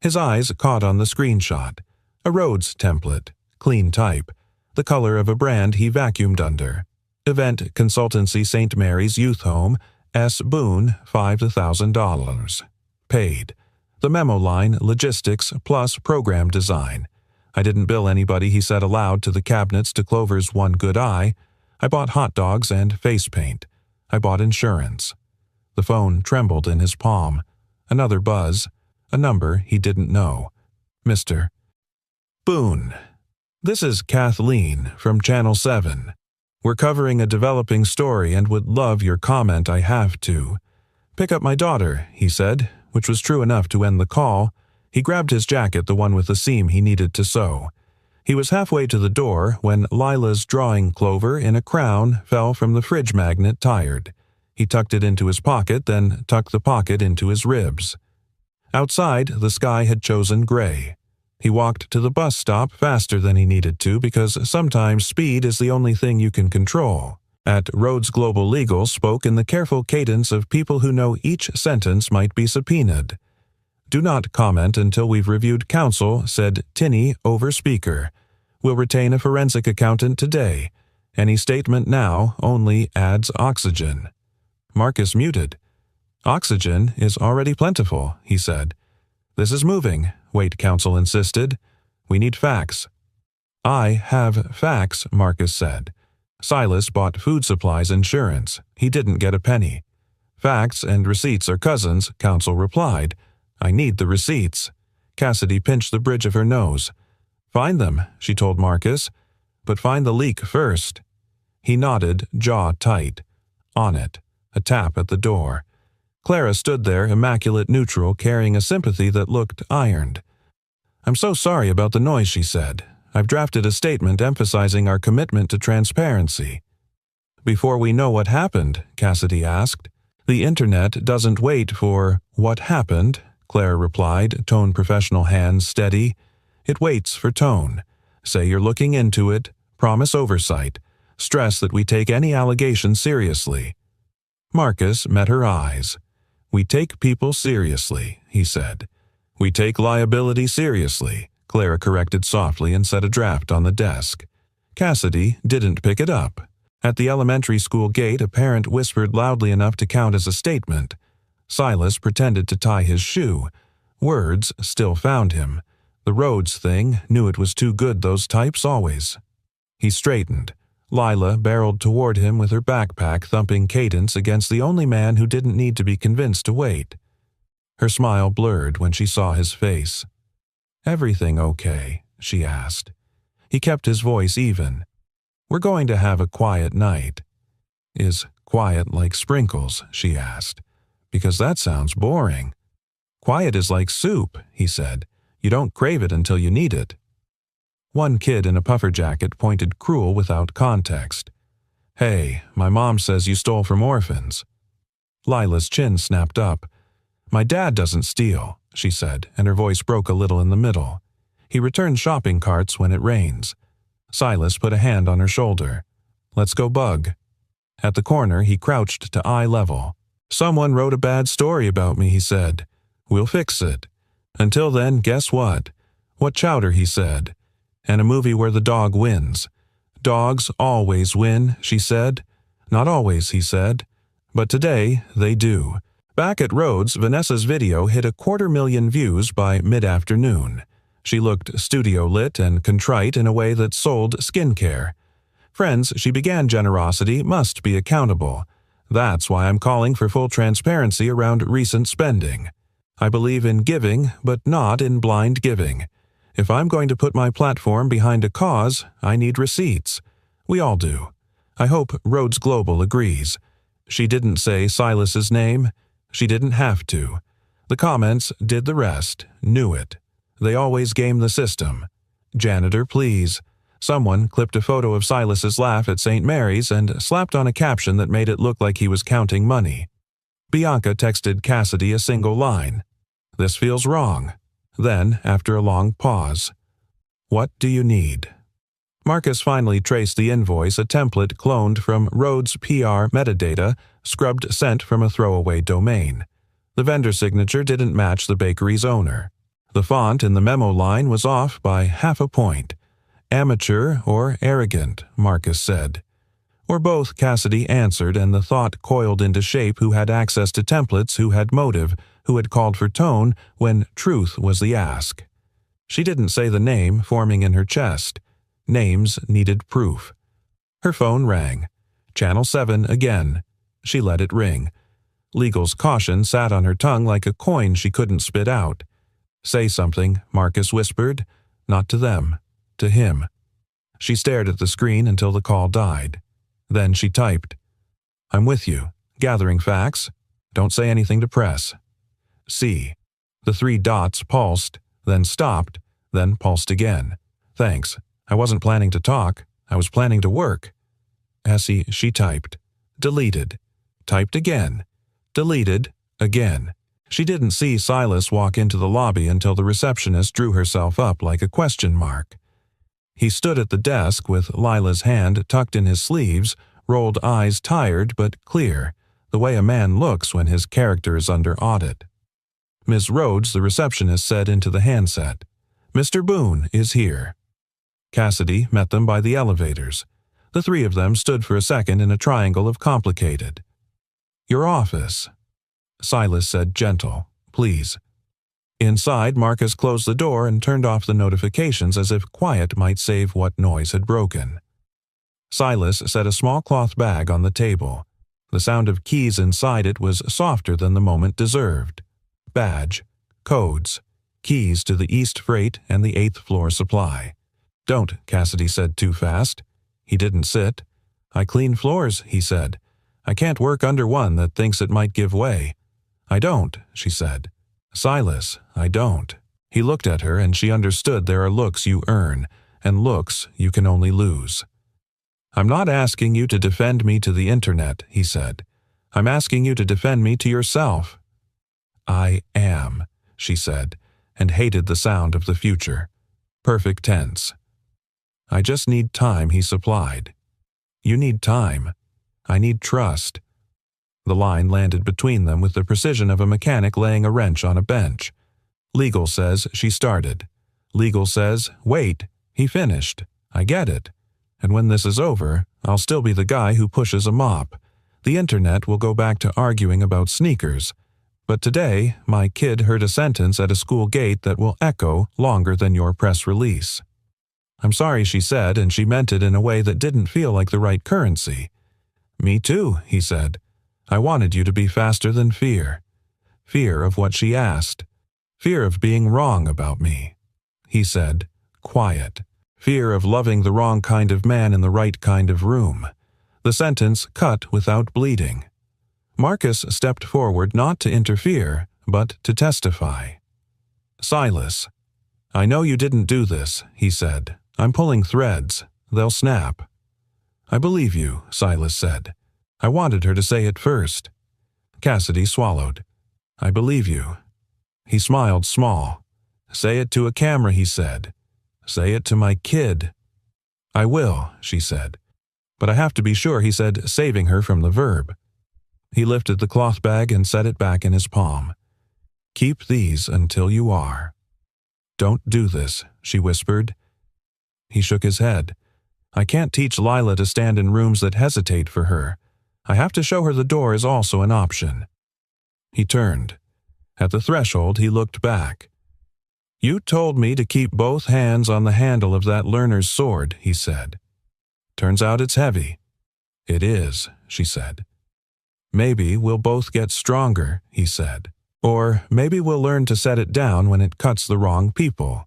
His eyes caught on the screenshot. A Rhodes template. Clean type. The color of a brand he vacuumed under. Event Consultancy St. Mary's Youth Home, S. Boone, $5,000. Paid. The memo line, logistics plus program design. "I didn't bill anybody," he said aloud to the cabinets to Clover's one good eye. "I bought hot dogs and face paint. I bought insurance." The phone trembled in his palm. Another buzz. A number he didn't know. "Mr. Boone. This is Kathleen from Channel 7. We're covering a developing story and would love your comment. I have to." "Pick up my daughter," he said, which was true enough to end the call. He grabbed his jacket, the one with the seam he needed to sew. He was halfway to the door when Lila's drawing clover in a crown fell from the fridge magnet tired. He tucked it into his pocket, then tucked the pocket into his ribs. Outside, the sky had chosen gray. He walked to the bus stop faster than he needed to because sometimes speed is the only thing you can control. At Rhodes Global Legal spoke in the careful cadence of people who know each sentence might be subpoenaed. "Do not comment until we've reviewed counsel," said Tinney over speaker. "We'll retain a forensic accountant today. Any statement now only adds oxygen." Marcus muted. "Oxygen is already plentiful," he said. "This is moving," Wait counsel insisted. "We need facts." "I have facts," Marcus said. Silas bought food supplies insurance. He didn't get a penny. "Facts and receipts are cousins," counsel replied. "I need the receipts." Cassidy pinched the bridge of her nose. "Find them," she told Marcus. "But find the leak first." He nodded, jaw tight. On it. A tap at the door. Clara stood there, immaculate neutral, carrying a sympathy that looked ironed. "I'm so sorry about the noise," she said. "I've drafted a statement emphasizing our commitment to transparency." "Before we know what happened?" Cassidy asked. "The internet doesn't wait for what happened," Clara replied, tone professional hands steady. "It waits for tone. Say you're looking into it, promise oversight, stress that we take any allegation seriously." Marcus met her eyes. "We take people seriously," he said. "We take liability seriously," Clara corrected softly and set a draft on the desk. Cassidy didn't pick it up. At the elementary school gate, a parent whispered loudly enough to count as a statement. Silas pretended to tie his shoe. Words still found him. The Rhodes thing knew it was too good, those types always. He straightened. Lila barreled toward him with her backpack thumping cadence against the only man who didn't need to be convinced to wait. Her smile blurred when she saw his face. "Everything okay?" she asked. He kept his voice even. "We're going to have a quiet night." "Is quiet like sprinkles?" she asked. "Because that sounds boring." "Quiet is like soup," he said. "You don't crave it until you need it." One kid in a puffer jacket pointed cruel without context. "Hey, my mom says you stole from orphans." Lila's chin snapped up. "My dad doesn't steal," she said, and her voice broke a little in the middle. "He returns shopping carts when it rains." Silas put a hand on her shoulder. "Let's go bug." At the corner, he crouched to eye level. "Someone wrote a bad story about me," he said. "We'll fix it. Until then, guess what? What chowder," he said. "And a movie where the dog wins." "Dogs always win," she said. "Not always," he said. "But today, they do." Back at Rhodes, Vanessa's video hit 250,000 views by mid-afternoon. She looked studio-lit and contrite in a way that sold skincare. Friends she began generosity must be accountable. That's why I'm calling for full transparency around recent spending. I believe in giving, but not in blind giving. If I'm going to put my platform behind a cause, I need receipts. We all do. I hope Rhodes Global agrees. She didn't say Silas's name. She didn't have to. The comments did the rest, knew it. They always game the system. "Janitor, please." Someone clipped a photo of Silas's laugh at St. Mary's and slapped on a caption that made it look like he was counting money. Bianca texted Cassidy a single line. "This feels wrong." Then, after a long pause, "What do you need?" Marcus finally traced the invoice, a template cloned from Rhodes PR metadata, scrubbed sent from a throwaway domain. The vendor signature didn't match the bakery's owner. The font in the memo line was off by half a point. "Amateur or arrogant," Marcus said. Or both, Cassidy answered, and the thought coiled into shape who had access to templates, who had motive, who had called for tone when truth was the ask. She didn't say the name forming in her chest. Names needed proof. Her phone rang. Channel 7 again. She let it ring. Legal's caution sat on her tongue like a coin she couldn't spit out. "Say something," Marcus whispered. "Not to them. To him." She stared at the screen until the call died. Then she typed, "I'm with you. Gathering facts. Don't say anything to press." "See." The 3 dots pulsed, then stopped, then pulsed again. "Thanks. I wasn't planning to talk. I was planning to work. Essie, she typed. Deleted. Typed again. Deleted. Again. She didn't see Silas walk into the lobby until the receptionist drew herself up like a question mark. He stood at the desk with Lila's hand tucked in his sleeves, rolled eyes tired but clear, the way a man looks when his character is under audit. Miss Rhodes, the receptionist, said into the handset, "Mr. Boone is here." Cassidy met them by the elevators. The three of them stood for a second in a triangle of complicated. "Your office." Silas said gentle, "Please." Inside, Marcus closed the door and turned off the notifications as if quiet might save what noise had broken. Silas set a small cloth bag on the table. The sound of keys inside it was softer than the moment deserved. Badge, codes, keys to the East Freight and the 8th floor supply. "Don't," Cassidy said too fast. He didn't sit. "I clean floors," he said. "I can't work under one that thinks it might give way." "I don't," she said. "Silas, I don't." He looked at her and she understood there are looks you earn, and looks you can only lose. "I'm not asking you to defend me to the internet," he said. "I'm asking you to defend me to yourself." "I am," she said, and hated the sound of the future. Perfect tense. "I just need time," he supplied. "You need time. I need trust." The line landed between them with the precision of a mechanic laying a wrench on a bench. Legal says she started. Legal says, wait, he finished. I get it. And when this is over, I'll still be the guy who pushes a mop. The internet will go back to arguing about sneakers. But today, my kid heard a sentence at a school gate that will echo longer than your press release. "I'm sorry," she said, and she meant it in a way that didn't feel like the right currency. "Me too," he said. "I wanted you to be faster than fear. Fear of what she asked. Fear of being wrong about me." He said, quiet. Fear of loving the wrong kind of man in the right kind of room. The sentence cut without bleeding. Marcus stepped forward not to interfere, but to testify. "Silas, I know you didn't do this," he said. "I'm pulling threads. They'll snap." "I believe you," Silas said. "I wanted her to say it first." Cassidy swallowed. "I believe you." He smiled small. "Say it to a camera," he said. "Say it to my kid." "I will," she said. "But I have to be sure," he said, saving her from the verb. He lifted the cloth bag and set it back in his palm. "Keep these until you are." "Don't do this," she whispered. He shook his head. "I can't teach Lila to stand in rooms that hesitate for her. I have to show her the door is also an option." He turned. At the threshold, he looked back. "You told me to keep both hands on the handle of that learner's sword," he said. "Turns out it's heavy." "It is," she said. "Maybe we'll both get stronger," he said. "Or maybe we'll learn to set it down when it cuts the wrong people."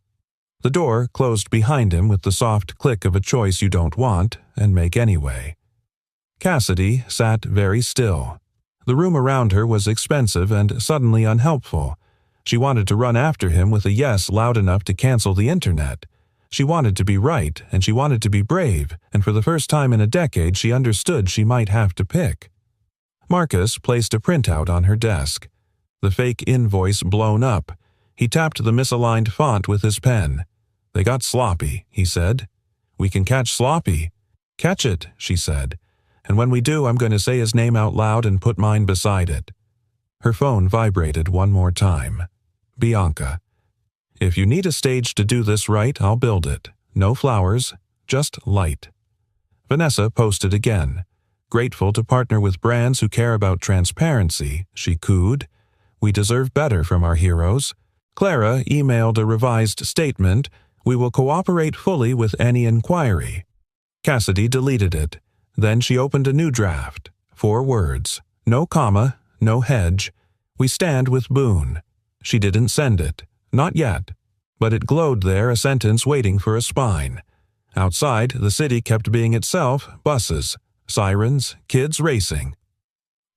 The door closed behind him with the soft click of a choice you don't want and make anyway. Cassidy sat very still. The room around her was expensive and suddenly unhelpful. She wanted to run after him with a yes loud enough to cancel the internet. She wanted to be right, and she wanted to be brave, and for the first time in a decade she understood she might have to pick. Marcus placed a printout on her desk. The fake invoice blown up. He tapped the misaligned font with his pen. "They got sloppy," he said. "We can catch Sloppy." "Catch it," she said. "And when we do, I'm going to say his name out loud and put mine beside it." Her phone vibrated one more time. Bianca. "If you need a stage to do this right, I'll build it. No flowers, just light." Vanessa posted again. "Grateful to partner with brands who care about transparency," she cooed. "We deserve better from our heroes." Clara emailed a revised statement. "We will cooperate fully with any inquiry." Cassidy deleted it. Then she opened a new draft. 4 words. No comma, no hedge. "We stand with Boone." She didn't send it. Not yet. But it glowed there, a sentence waiting for a spine. Outside, the city kept being itself, buses, sirens, kids racing.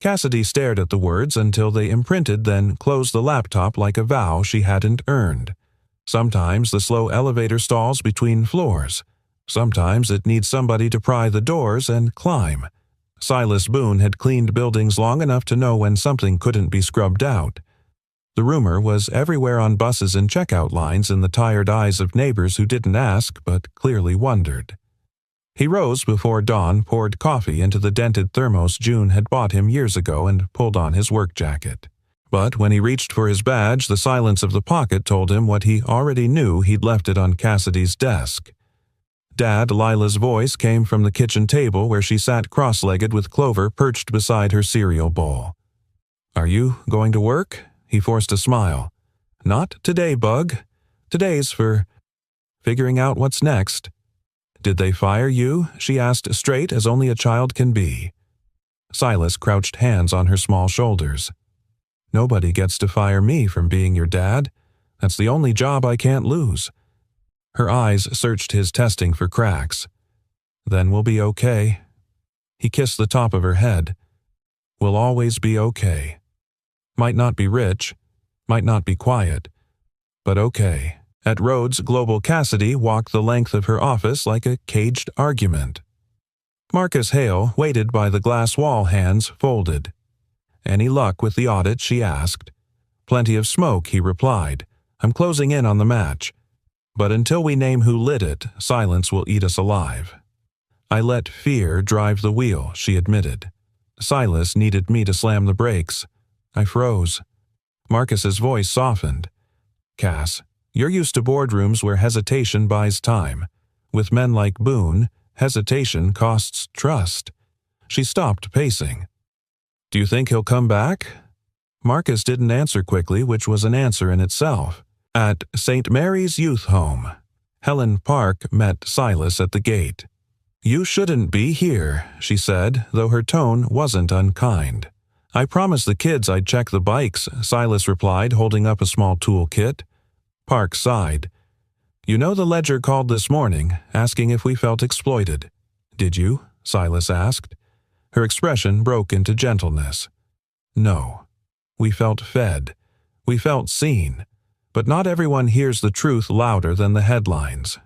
Cassidy stared at the words until they imprinted, then closed the laptop like a vow she hadn't earned. Sometimes the slow elevator stalls between floors. Sometimes it needs somebody to pry the doors and climb. Silas Boone had cleaned buildings long enough to know when something couldn't be scrubbed out. The rumor was everywhere on buses and checkout lines in the tired eyes of neighbors who didn't ask but clearly wondered. He rose before dawn, poured coffee into the dented thermos June had bought him years ago, and pulled on his work jacket. But when he reached for his badge, the silence of the pocket told him what he already knew. He'd left it on Cassidy's desk. Dad, Lila's voice came from the kitchen table where she sat cross-legged with Clover perched beside her cereal bowl. "Are you going to work?" He forced a smile. "Not today, Bug. Today's for figuring out what's next." "Did they fire you?" she asked, straight as only a child can be. Silas crouched hands on her small shoulders. "Nobody gets to fire me from being your dad. That's the only job I can't lose." Her eyes searched his testing for cracks. "Then we'll be okay." He kissed the top of her head. "We'll always be okay. Might not be rich, might not be quiet, but okay." At Rhodes Global, Cassidy walked the length of her office like a caged argument. Marcus Hale waited by the glass wall, hands folded. "Any luck with the audit?" she asked. "Plenty of smoke," he replied. "I'm closing in on the match. But until we name who lit it, silence will eat us alive." "I let fear drive the wheel," she admitted. "Silas needed me to slam the brakes. I froze." Marcus's voice softened. "Cass, you're used to boardrooms where hesitation buys time. With men like Boone, hesitation costs trust." She stopped pacing. "Do you think he'll come back?" Marcus didn't answer quickly, which was an answer in itself. At St. Mary's Youth Home, Helen Park met Silas at the gate. "You shouldn't be here," she said, though her tone wasn't unkind. "I promised the kids I'd check the bikes," Silas replied, holding up a small tool kit. Park sighed. "You know the Ledger called this morning, asking if we felt exploited." "Did you?" Silas asked. Her expression broke into gentleness. "No. We felt fed. We felt seen. But not everyone hears the truth louder than the headlines."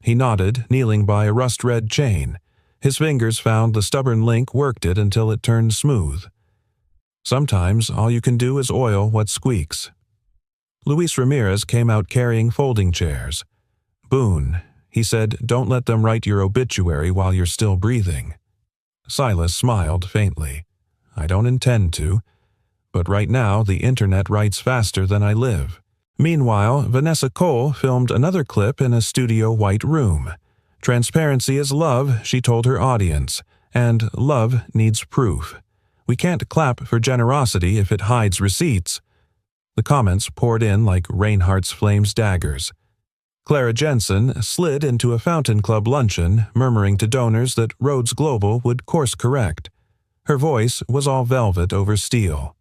He nodded, kneeling by a rust-red chain. His fingers found the stubborn link, worked it until it turned smooth. "Sometimes all you can do is oil what squeaks." Luis Ramirez came out carrying folding chairs. "Boone," he said, "don't let them write your obituary while you're still breathing." Silas smiled faintly. "I don't intend to. But right now the internet writes faster than I live." Meanwhile, Vanessa Cole filmed another clip in a studio white room. "Transparency is love," she told her audience, "and love needs proof. We can't clap for generosity if it hides receipts." The comments poured in like Reinhardt's Flames daggers. Clara Jensen slid into a Fountain Club luncheon, murmuring to donors that Rhodes Global would course correct. Her voice was all velvet over steel.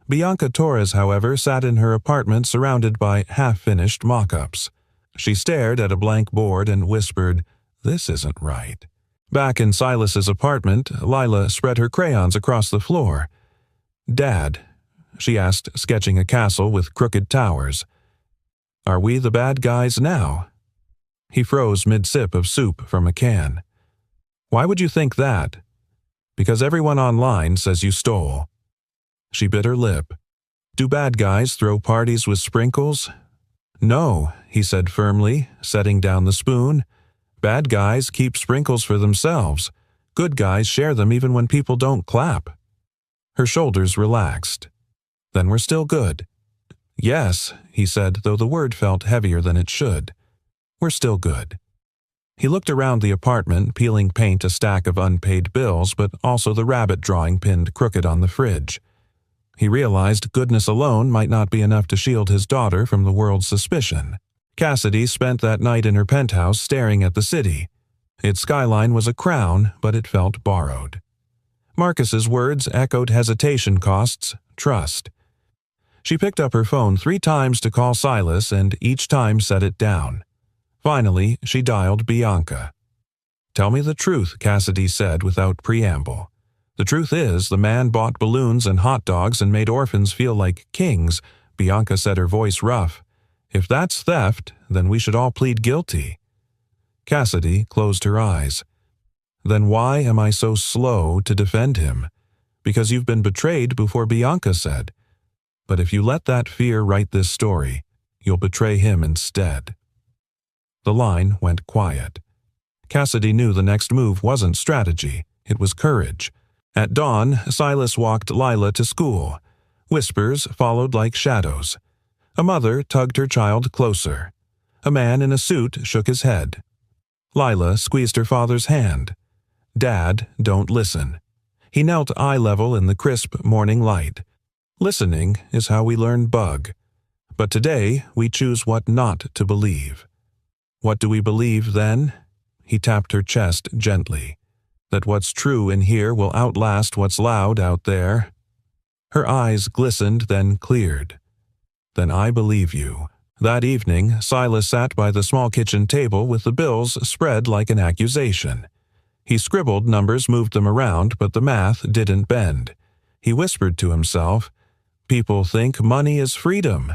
Bianca Torres, however, sat in her apartment surrounded by half-finished mock-ups. She stared at a blank board and whispered, "This isn't right." Back in Silas's apartment, Lila spread her crayons across the floor. "Dad," she asked, sketching a castle with crooked towers, "are we the bad guys now?" He froze mid-sip of soup from a can. "Why would you think that?" "Because everyone online says you stole." She bit her lip. "Do bad guys throw parties with sprinkles?" "No," he said firmly, setting down the spoon. "Bad guys keep sprinkles for themselves. Good guys share them even when people don't clap." Her shoulders relaxed. "Then we're still good." "Yes," he said, though the word felt heavier than it should. "We're still good." He looked around the apartment, peeling paint a stack of unpaid bills, but also the rabbit drawing pinned crooked on the fridge. He realized goodness alone might not be enough to shield his daughter from the world's suspicion. Cassidy spent that night in her penthouse staring at the city. Its skyline was a crown, but it felt borrowed. Marcus's words echoed hesitation costs, trust. She picked up her phone 3 times to call Silas and each time set it down. Finally, she dialed Bianca. "Tell me the truth," Cassidy said without preamble. "The truth is, the man bought balloons and hot dogs and made orphans feel like kings." Bianca said, her voice rough. "If that's theft, then we should all plead guilty." Cassidy closed her eyes. Then why am I so slow to defend him? Because you've been betrayed before, Bianca said. But if you let that fear write this story, you'll betray him instead. The line went quiet. Cassidy knew the next move wasn't strategy, it was courage. At dawn, Silas walked Lila to school. Whispers followed like shadows. A mother tugged her child closer. A man in a suit shook his head. Lila squeezed her father's hand. Dad, don't listen. He knelt eye level in the crisp morning light. Listening is how we learn bug. But today, we choose what not to believe. What do we believe then? He tapped her chest gently. That what's true in here will outlast what's loud out there. Her eyes glistened, then cleared. Then I believe you. That evening, Silas sat by the small kitchen table with the bills spread like an accusation. He scribbled numbers, moved them around, but the math didn't bend. He whispered to himself, "People think money is freedom.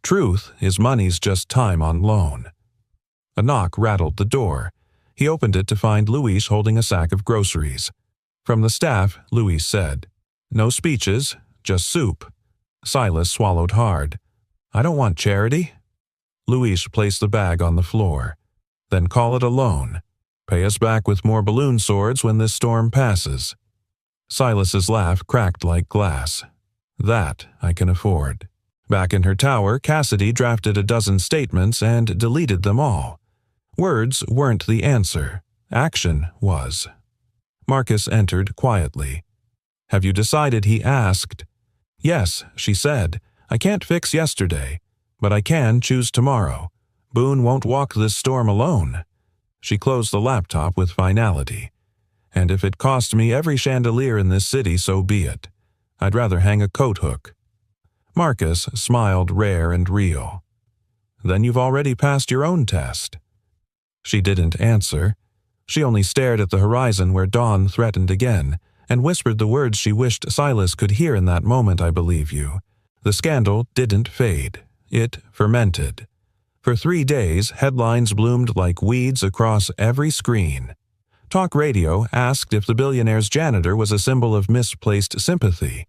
Truth is money's just time on loan." A knock rattled the door. He opened it to find Luis holding a sack of groceries. From the staff, Luis said, "No speeches, just soup." Silas swallowed hard. "I don't want charity." Luis placed the bag on the floor. "Then call it a loan. Pay us back with more balloon swords when this storm passes." Silas's laugh cracked like glass. "That I can afford." Back in her tower, Cassidy drafted a dozen statements and deleted them all. Words weren't the answer. Action was. Marcus entered quietly. "Have you decided?" he asked. "Yes," she said. "I can't fix yesterday, but I can choose tomorrow. Boone won't walk this storm alone." She closed the laptop with finality. "And if it cost me every chandelier in this city, so be it. I'd rather hang a coat hook." Marcus smiled rare and real. "Then you've already passed your own test." She didn't answer. She only stared at the horizon where dawn threatened again, and whispered the words she wished Silas could hear in that moment. "I believe you." The scandal didn't fade. It fermented. For 3 days, headlines bloomed like weeds across every screen. Talk radio asked if the billionaire's janitor was a symbol of misplaced sympathy.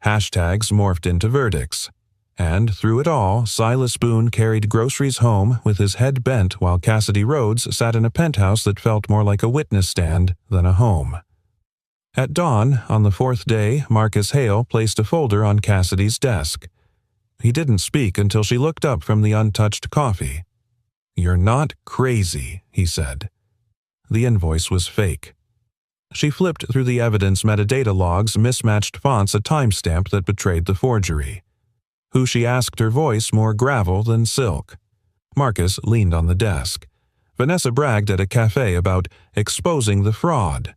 Hashtags morphed into verdicts. And through it all, Silas Boone carried groceries home with his head bent while Cassidy Rhodes sat in a penthouse that felt more like a witness stand than a home. At dawn, on the 4th day, Marcus Hale placed a folder on Cassidy's desk. He didn't speak until she looked up from the untouched coffee. "You're not crazy," he said. The invoice was fake. She flipped through the evidence metadata logs, mismatched fonts, a timestamp that betrayed the forgery. Who, she asked, her voice more gravel than silk. Marcus leaned on the desk. Vanessa bragged at a cafe about exposing the fraud.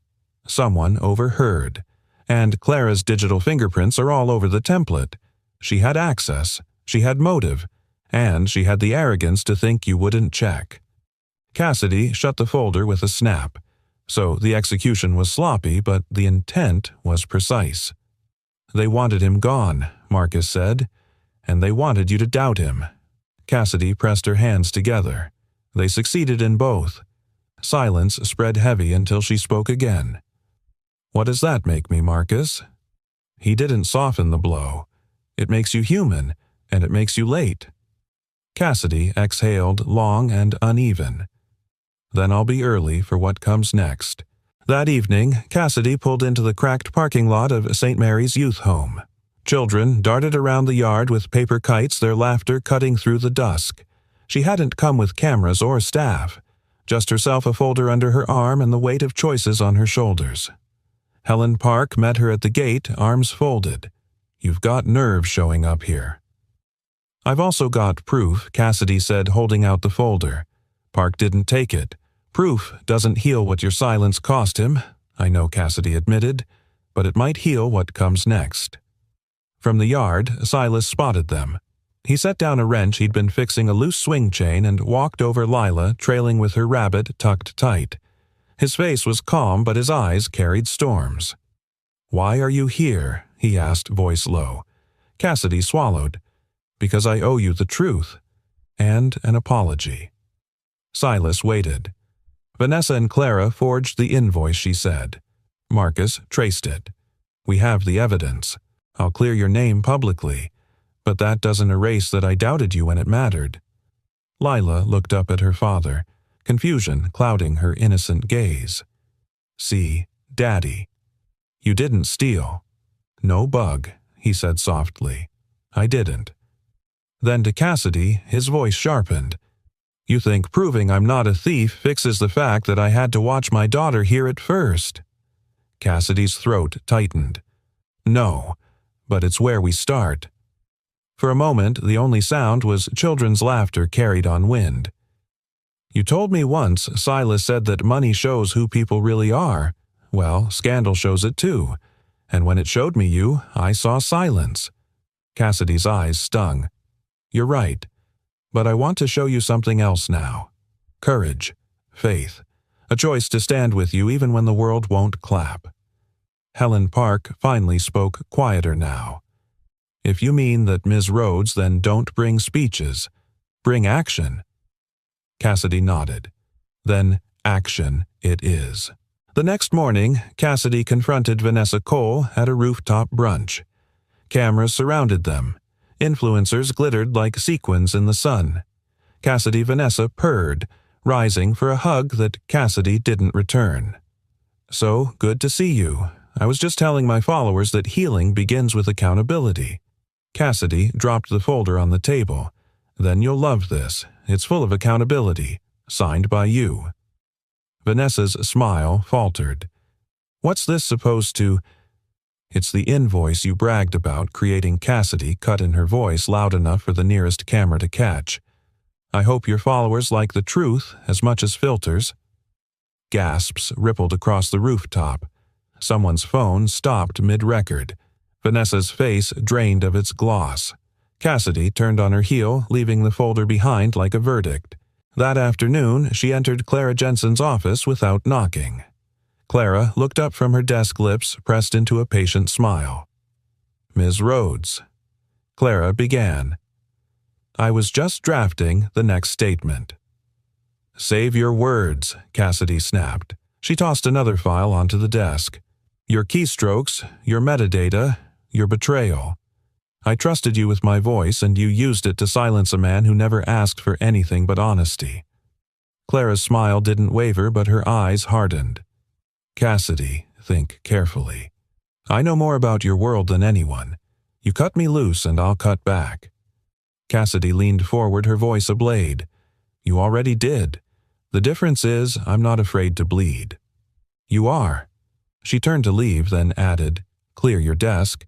Someone overheard. And Clara's digital fingerprints are all over the template. She had access, she had motive, and she had the arrogance to think you wouldn't check. Cassidy shut the folder with a snap. So the execution was sloppy, but the intent was precise. "They wanted him gone," Marcus said, "and they wanted you to doubt him." Cassidy pressed her hands together. They succeeded in both. Silence spread heavy until she spoke again. "What does that make me, Marcus?" He didn't soften the blow. "It makes you human, and it makes you late." Cassidy exhaled long and uneven. "Then I'll be early for what comes next." That evening, Cassidy pulled into the cracked parking lot of St. Mary's Youth Home. Children darted around the yard with paper kites, their laughter cutting through the dusk. She hadn't come with cameras or staff, just herself, a folder under her arm, and the weight of choices on her shoulders. Helen Park met her at the gate, arms folded. "You've got nerve showing up here." "I've also got proof," Cassidy said, holding out the folder. Park didn't take it. "Proof doesn't heal what your silence cost him," I know, Cassidy admitted, "but it might heal what comes next." From the yard, Silas spotted them. He set down a wrench he'd been fixing a loose swing chain and walked over Lila, trailing with her rabbit tucked tight. His face was calm, but his eyes carried storms. "Why are you here?" he asked, voice low. Cassidy swallowed. "Because I owe you the truth. And an apology." Silas waited. Vanessa and Clara forged the invoice, she said. Marcus traced it. We have the evidence. I'll clear your name publicly, but that doesn't erase that I doubted you when it mattered. Lila looked up at her father, confusion clouding her innocent gaze. See, Daddy. You didn't steal. No bug, he said softly. I didn't. Then to Cassidy, his voice sharpened. You think proving I'm not a thief fixes the fact that I had to watch my daughter hear it first? Cassidy's throat tightened. No, but it's where we start. For a moment, the only sound was children's laughter carried on wind. You told me once Silas said that money shows who people really are. Well, scandal shows it too. And when it showed me you, I saw silence. Cassidy's eyes stung. You're right. But I want to show you something else now. Courage. Faith. A choice to stand with you even when the world won't clap. Helen Park finally spoke quieter now. If you mean that, Ms. Rhodes, then don't bring speeches. Bring action. Cassidy nodded. Then action it is. The next morning, Cassidy confronted Vanessa Cole at a rooftop brunch. Cameras surrounded them. Influencers glittered like sequins in the sun. Vanessa purred, rising for a hug that Cassidy didn't return. So, good to see you. I was just telling my followers that healing begins with accountability. Cassidy dropped the folder on the table. Then you'll love this. It's full of accountability. Signed by you. Vanessa's smile faltered. What's this supposed to... It's the invoice you bragged about, creating Cassidy cut in her voice loud enough for the nearest camera to catch. I hope your followers like the truth as much as filters. Gasps rippled across the rooftop. Someone's phone stopped mid-record. Vanessa's face drained of its gloss. Cassidy turned on her heel, leaving the folder behind like a verdict. That afternoon, she entered Clara Jensen's office without knocking. Clara looked up from her desk, lips pressed into a patient smile. Ms. Rhodes. Clara began. I was just drafting the next statement. Save your words, Cassidy snapped. She tossed another file onto the desk. Your keystrokes, your metadata, your betrayal. I trusted you with my voice, and you used it to silence a man who never asked for anything but honesty. Clara's smile didn't waver, but her eyes hardened. Cassidy, think carefully. I know more about your world than anyone. You cut me loose and I'll cut back. Cassidy leaned forward, her voice ablade. You already did. The difference is I'm not afraid to bleed. You are. She turned to leave, then added, Clear your desk.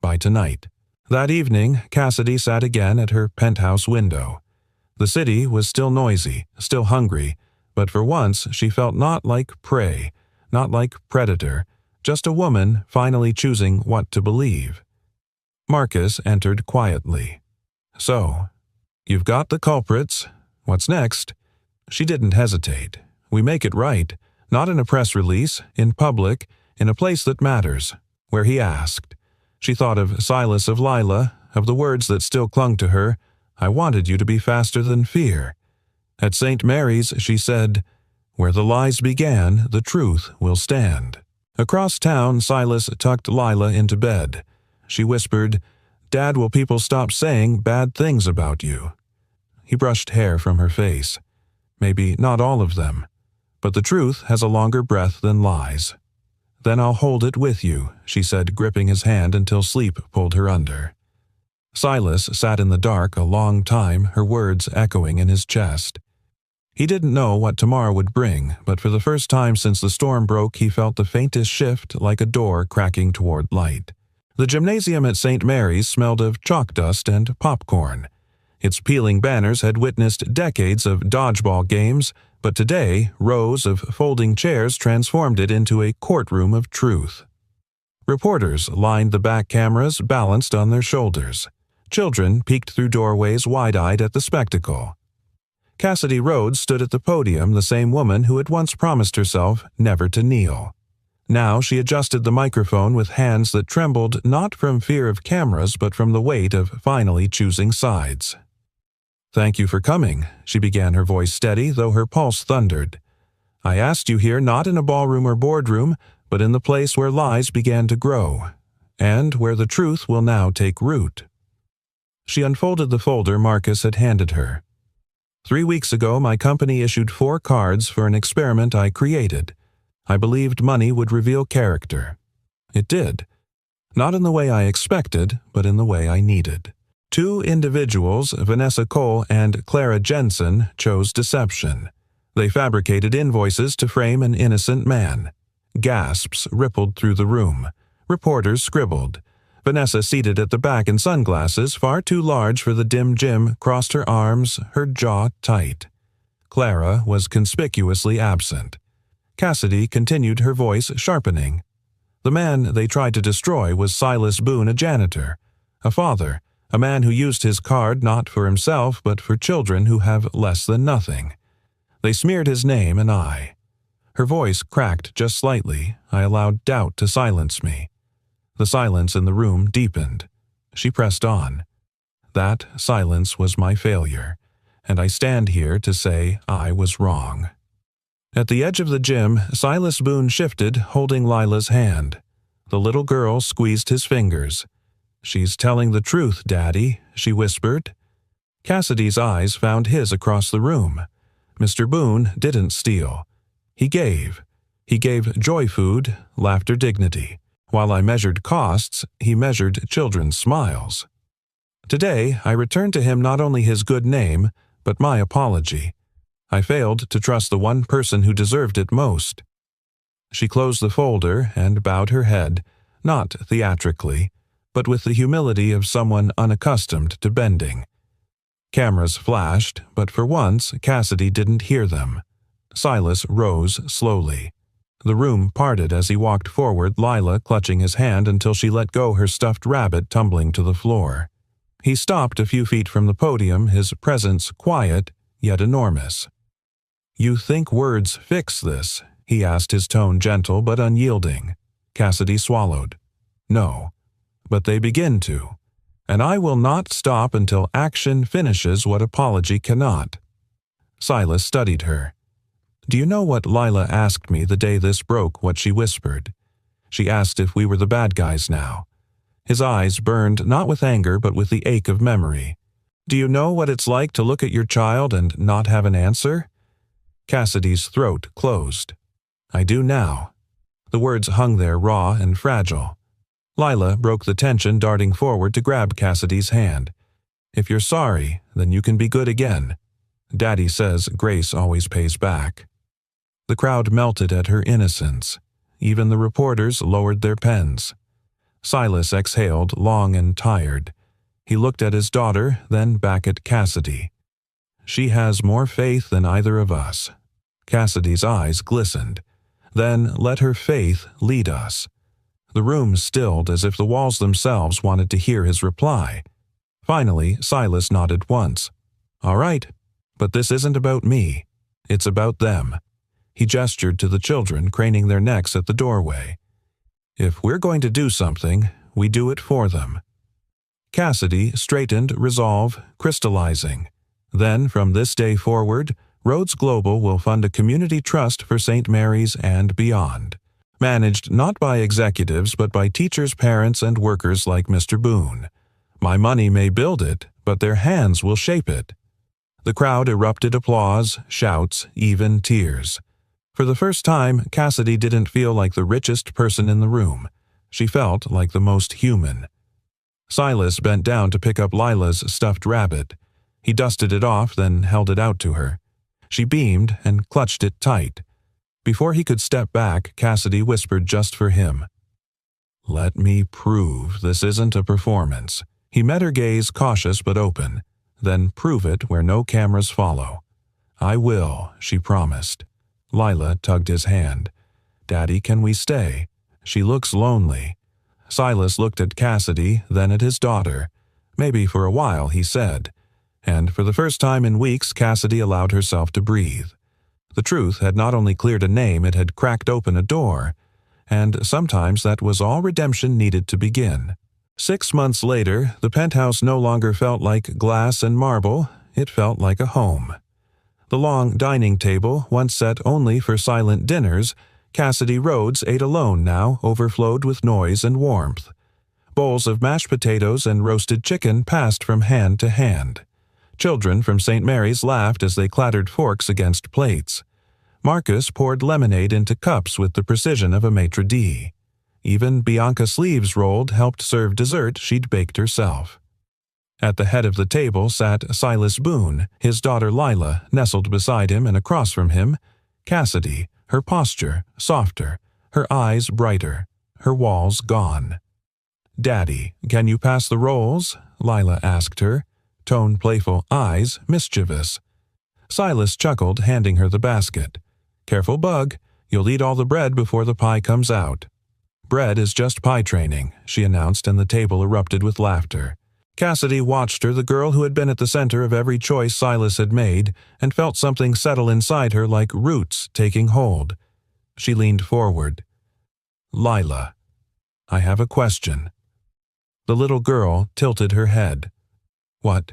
By tonight. That evening, Cassidy sat again at her penthouse window. The city was still noisy, still hungry, but for once she felt not like prey, not like predator, just a woman finally choosing what to believe. Marcus entered quietly. So, you've got the culprits. What's next? She didn't hesitate. We make it right, not in a press release, in public, in a place that matters, where he asked. She thought of Silas of Lila, of the words that still clung to her. I wanted you to be faster than fear. At St. Mary's, she said, Where the lies began, the truth will stand. Across town, Silas tucked Lila into bed. She whispered, Dad, will people stop saying bad things about you? He brushed hair from her face. Maybe not all of them, but the truth has a longer breath than lies. Then I'll hold it with you, she said, gripping his hand until sleep pulled her under. Silas sat in the dark a long time, her words echoing in his chest. He didn't know what tomorrow would bring, but for the first time since the storm broke, he felt the faintest shift like a door cracking toward light. The gymnasium at St. Mary's smelled of chalk dust and popcorn. Its peeling banners had witnessed decades of dodgeball games, but today, rows of folding chairs transformed it into a courtroom of truth. Reporters lined the back cameras, balanced on their shoulders. Children peeked through doorways wide-eyed at the spectacle. Cassidy Rhodes stood at the podium, the same woman who had once promised herself never to kneel. Now she adjusted the microphone with hands that trembled not from fear of cameras but from the weight of finally choosing sides. Thank you for coming, she began, her voice steady, though her pulse thundered. I asked you here not in a ballroom or boardroom, but in the place where lies began to grow, and where the truth will now take root." She unfolded the folder Marcus had handed her. "3 weeks ago, my company issued 4 cards for an experiment I created. I believed money would reveal character. It did. Not in the way I expected, but in the way I needed. 2 individuals, Vanessa Cole and Clara Jensen, chose deception. They fabricated invoices to frame an innocent man. Gasps rippled through the room. Reporters scribbled. Vanessa, seated at the back in sunglasses far too large for the dim gym, crossed her arms, her jaw tight. Clara was conspicuously absent. Cassidy continued, her voice sharpening. The man they tried to destroy was Silas Boone, a janitor, a father, a man who used his card not for himself but for children who have less than nothing. They smeared his name and I. Her voice cracked just slightly. I allowed doubt to silence me. The silence in the room deepened. She pressed on. That silence was my failure, and I stand here to say I was wrong. At the edge of the gym, Silas Boone shifted, holding Lila's hand. The little girl squeezed his fingers. "She's telling the truth, Daddy," she whispered. Cassidy's eyes found his across the room. Mr. Boone didn't steal. He gave. He gave joy food, laughter, dignity. While I measured costs, he measured children's smiles. Today, I returned to him not only his good name, but my apology. I failed to trust the one person who deserved it most. She closed the folder and bowed her head, not theatrically, but with the humility of someone unaccustomed to bending. Cameras flashed, but for once Cassidy didn't hear them. Silas rose slowly. The room parted as he walked forward, Lila clutching his hand until she let go her stuffed rabbit tumbling to the floor. He stopped a few feet from the podium, his presence quiet, yet enormous. "You think words fix this?" he asked, his tone gentle but unyielding. Cassidy swallowed. "No, but they begin to. And I will not stop until action finishes what apology cannot." Silas studied her. "Do you know what Lila asked me the day this broke, what she whispered? She asked if we were the bad guys now." His eyes burned not with anger but with the ache of memory. "Do you know what it's like to look at your child and not have an answer?" Cassidy's throat closed. "I do now." The words hung there raw and fragile. Lila broke the tension, darting forward to grab Cassidy's hand. "If you're sorry, then you can be good again. Daddy says grace always pays back." The crowd melted at her innocence. Even the reporters lowered their pens. Silas exhaled, long and tired. He looked at his daughter, then back at Cassidy. "She has more faith than either of us." Cassidy's eyes glistened. "Then let her faith lead us." The room stilled as if the walls themselves wanted to hear his reply. Finally, Silas nodded once. "All right, but this isn't about me. It's about them." He gestured to the children craning their necks at the doorway. "If we're going to do something, we do it for them." Cassidy straightened, resolve crystallizing. "Then, from this day forward, Rhodes Global will fund a community trust for St. Mary's and beyond, managed not by executives but by teachers, parents, and workers like Mr. Boone. My money may build it, but their hands will shape it." The crowd erupted applause, shouts, even tears. For the first time, Cassidy didn't feel like the richest person in the room. She felt like the most human. Silas bent down to pick up Lila's stuffed rabbit. He dusted it off, then held it out to her. She beamed and clutched it tight. Before he could step back, Cassidy whispered just for him, "Let me prove this isn't a performance." He met her gaze, cautious but open. "Then prove it where no cameras follow." "I will," she promised. Lila tugged his hand. "Daddy, can we stay? She looks lonely." Silas looked at Cassidy, then at his daughter. "Maybe for a while," he said. And for the first time in weeks, Cassidy allowed herself to breathe. The truth had not only cleared a name, it had cracked open a door. And sometimes that was all redemption needed to begin. 6 months later, the penthouse no longer felt like glass and marble, it felt like a home. The long dining table, once set only for silent dinners, Cassidy Rhodes ate alone now, overflowed with noise and warmth. Bowls of mashed potatoes and roasted chicken passed from hand to hand. Children from St. Mary's laughed as they clattered forks against plates. Marcus poured lemonade into cups with the precision of a maitre d'. Even Bianca Sleeves Rolled helped serve dessert she'd baked herself. At the head of the table sat Silas Boone, his daughter Lila nestled beside him and across from him, Cassidy, her posture softer, her eyes brighter, her walls gone. "Daddy, can you pass the rolls?" Lila asked her, tone playful, eyes mischievous. Silas chuckled, handing her the basket. "Careful, Bug. You'll eat all the bread before the pie comes out." "Bread is just pie training," she announced, and the table erupted with laughter. Cassidy watched her, the girl who had been at the center of every choice Silas had made, and felt something settle inside her like roots taking hold. She leaned forward. "Lila, I have a question." The little girl tilted her head. "What?"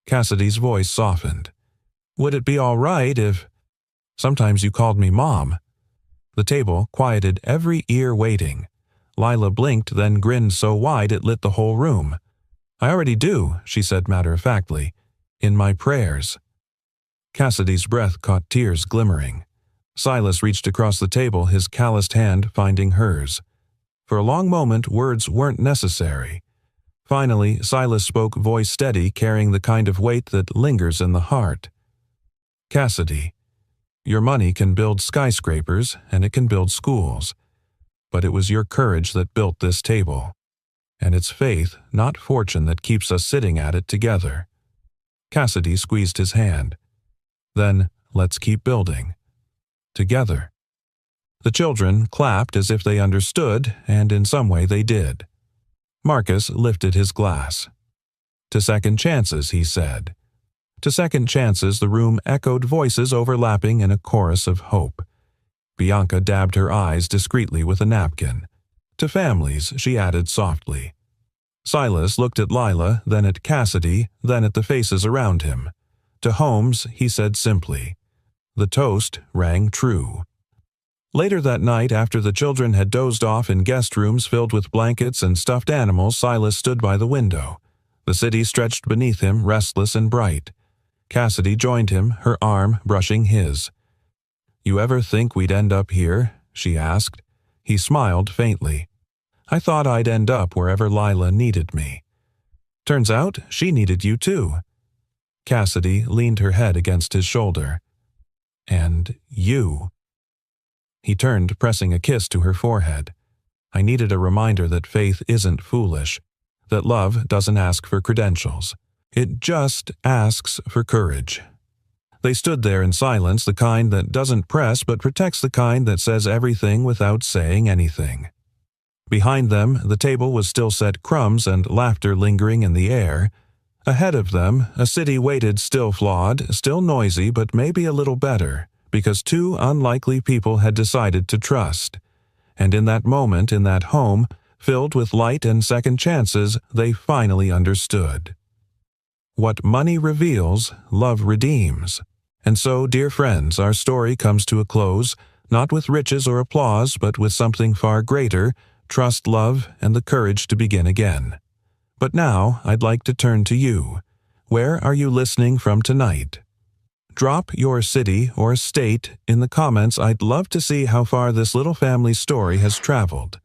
Cassidy's voice softened. "Would it be all right if... Sometimes you called me Mom." The table quieted, every ear waiting. Lila blinked, then grinned so wide it lit the whole room. "I already do," she said matter-of-factly. "In my prayers." Cassidy's breath caught tears glimmering. Silas reached across the table, his calloused hand finding hers. For a long moment, words weren't necessary. Finally, Silas spoke, voice steady, carrying the kind of weight that lingers in the heart. "Cassidy, your money can build skyscrapers and it can build schools. But it was your courage that built this table. And it's faith, not fortune, that keeps us sitting at it together." Cassidy squeezed his hand. "Then let's keep building. Together." The children clapped as if they understood, and in some way they did. Marcus lifted his glass. "To second chances," he said. To second chances, the room echoed voices overlapping in a chorus of hope. Bianca dabbed her eyes discreetly with a napkin. "To families," she added softly. Silas looked at Lila, then at Cassidy, then at the faces around him. "To homes," he said simply. The toast rang true. Later that night, after the children had dozed off in guest rooms filled with blankets and stuffed animals, Silas stood by the window. The city stretched beneath him, restless and bright. Cassidy joined him, her arm brushing his. "You ever think we'd end up here?" she asked. He smiled faintly. "I thought I'd end up wherever Lila needed me. Turns out she needed you too." Cassidy leaned her head against his shoulder. "And you." He turned, pressing a kiss to her forehead. "I needed a reminder that faith isn't foolish, that love doesn't ask for credentials. It just asks for courage." They stood there in silence, the kind that doesn't press but protects, the kind that says everything without saying anything. Behind them, the table was still set, crumbs and laughter lingering in the air. Ahead of them, a city waited, still flawed, still noisy, but maybe a little better, because two unlikely people had decided to trust. And in that moment, in that home, filled with light and second chances, they finally understood. What money reveals, love redeems. And so, dear friends, our story comes to a close, not with riches or applause, but with something far greater, trust, love, and the courage to begin again. But now, I'd like to turn to you. Where are you listening from tonight? Drop your city or state in the comments. I'd love to see how far this little family's story has traveled.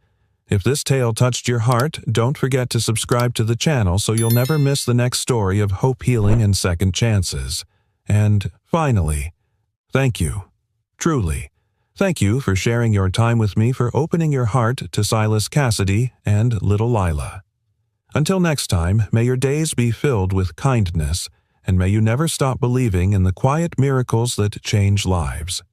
If this tale touched your heart, don't forget to subscribe to the channel so you'll never miss the next story of hope, healing, and second chances. And finally, thank you. Truly, thank you for sharing your time with me, for opening your heart to Silas, Cassidy, and little Lila. Until next time, may your days be filled with kindness, and may you never stop believing in the quiet miracles that change lives.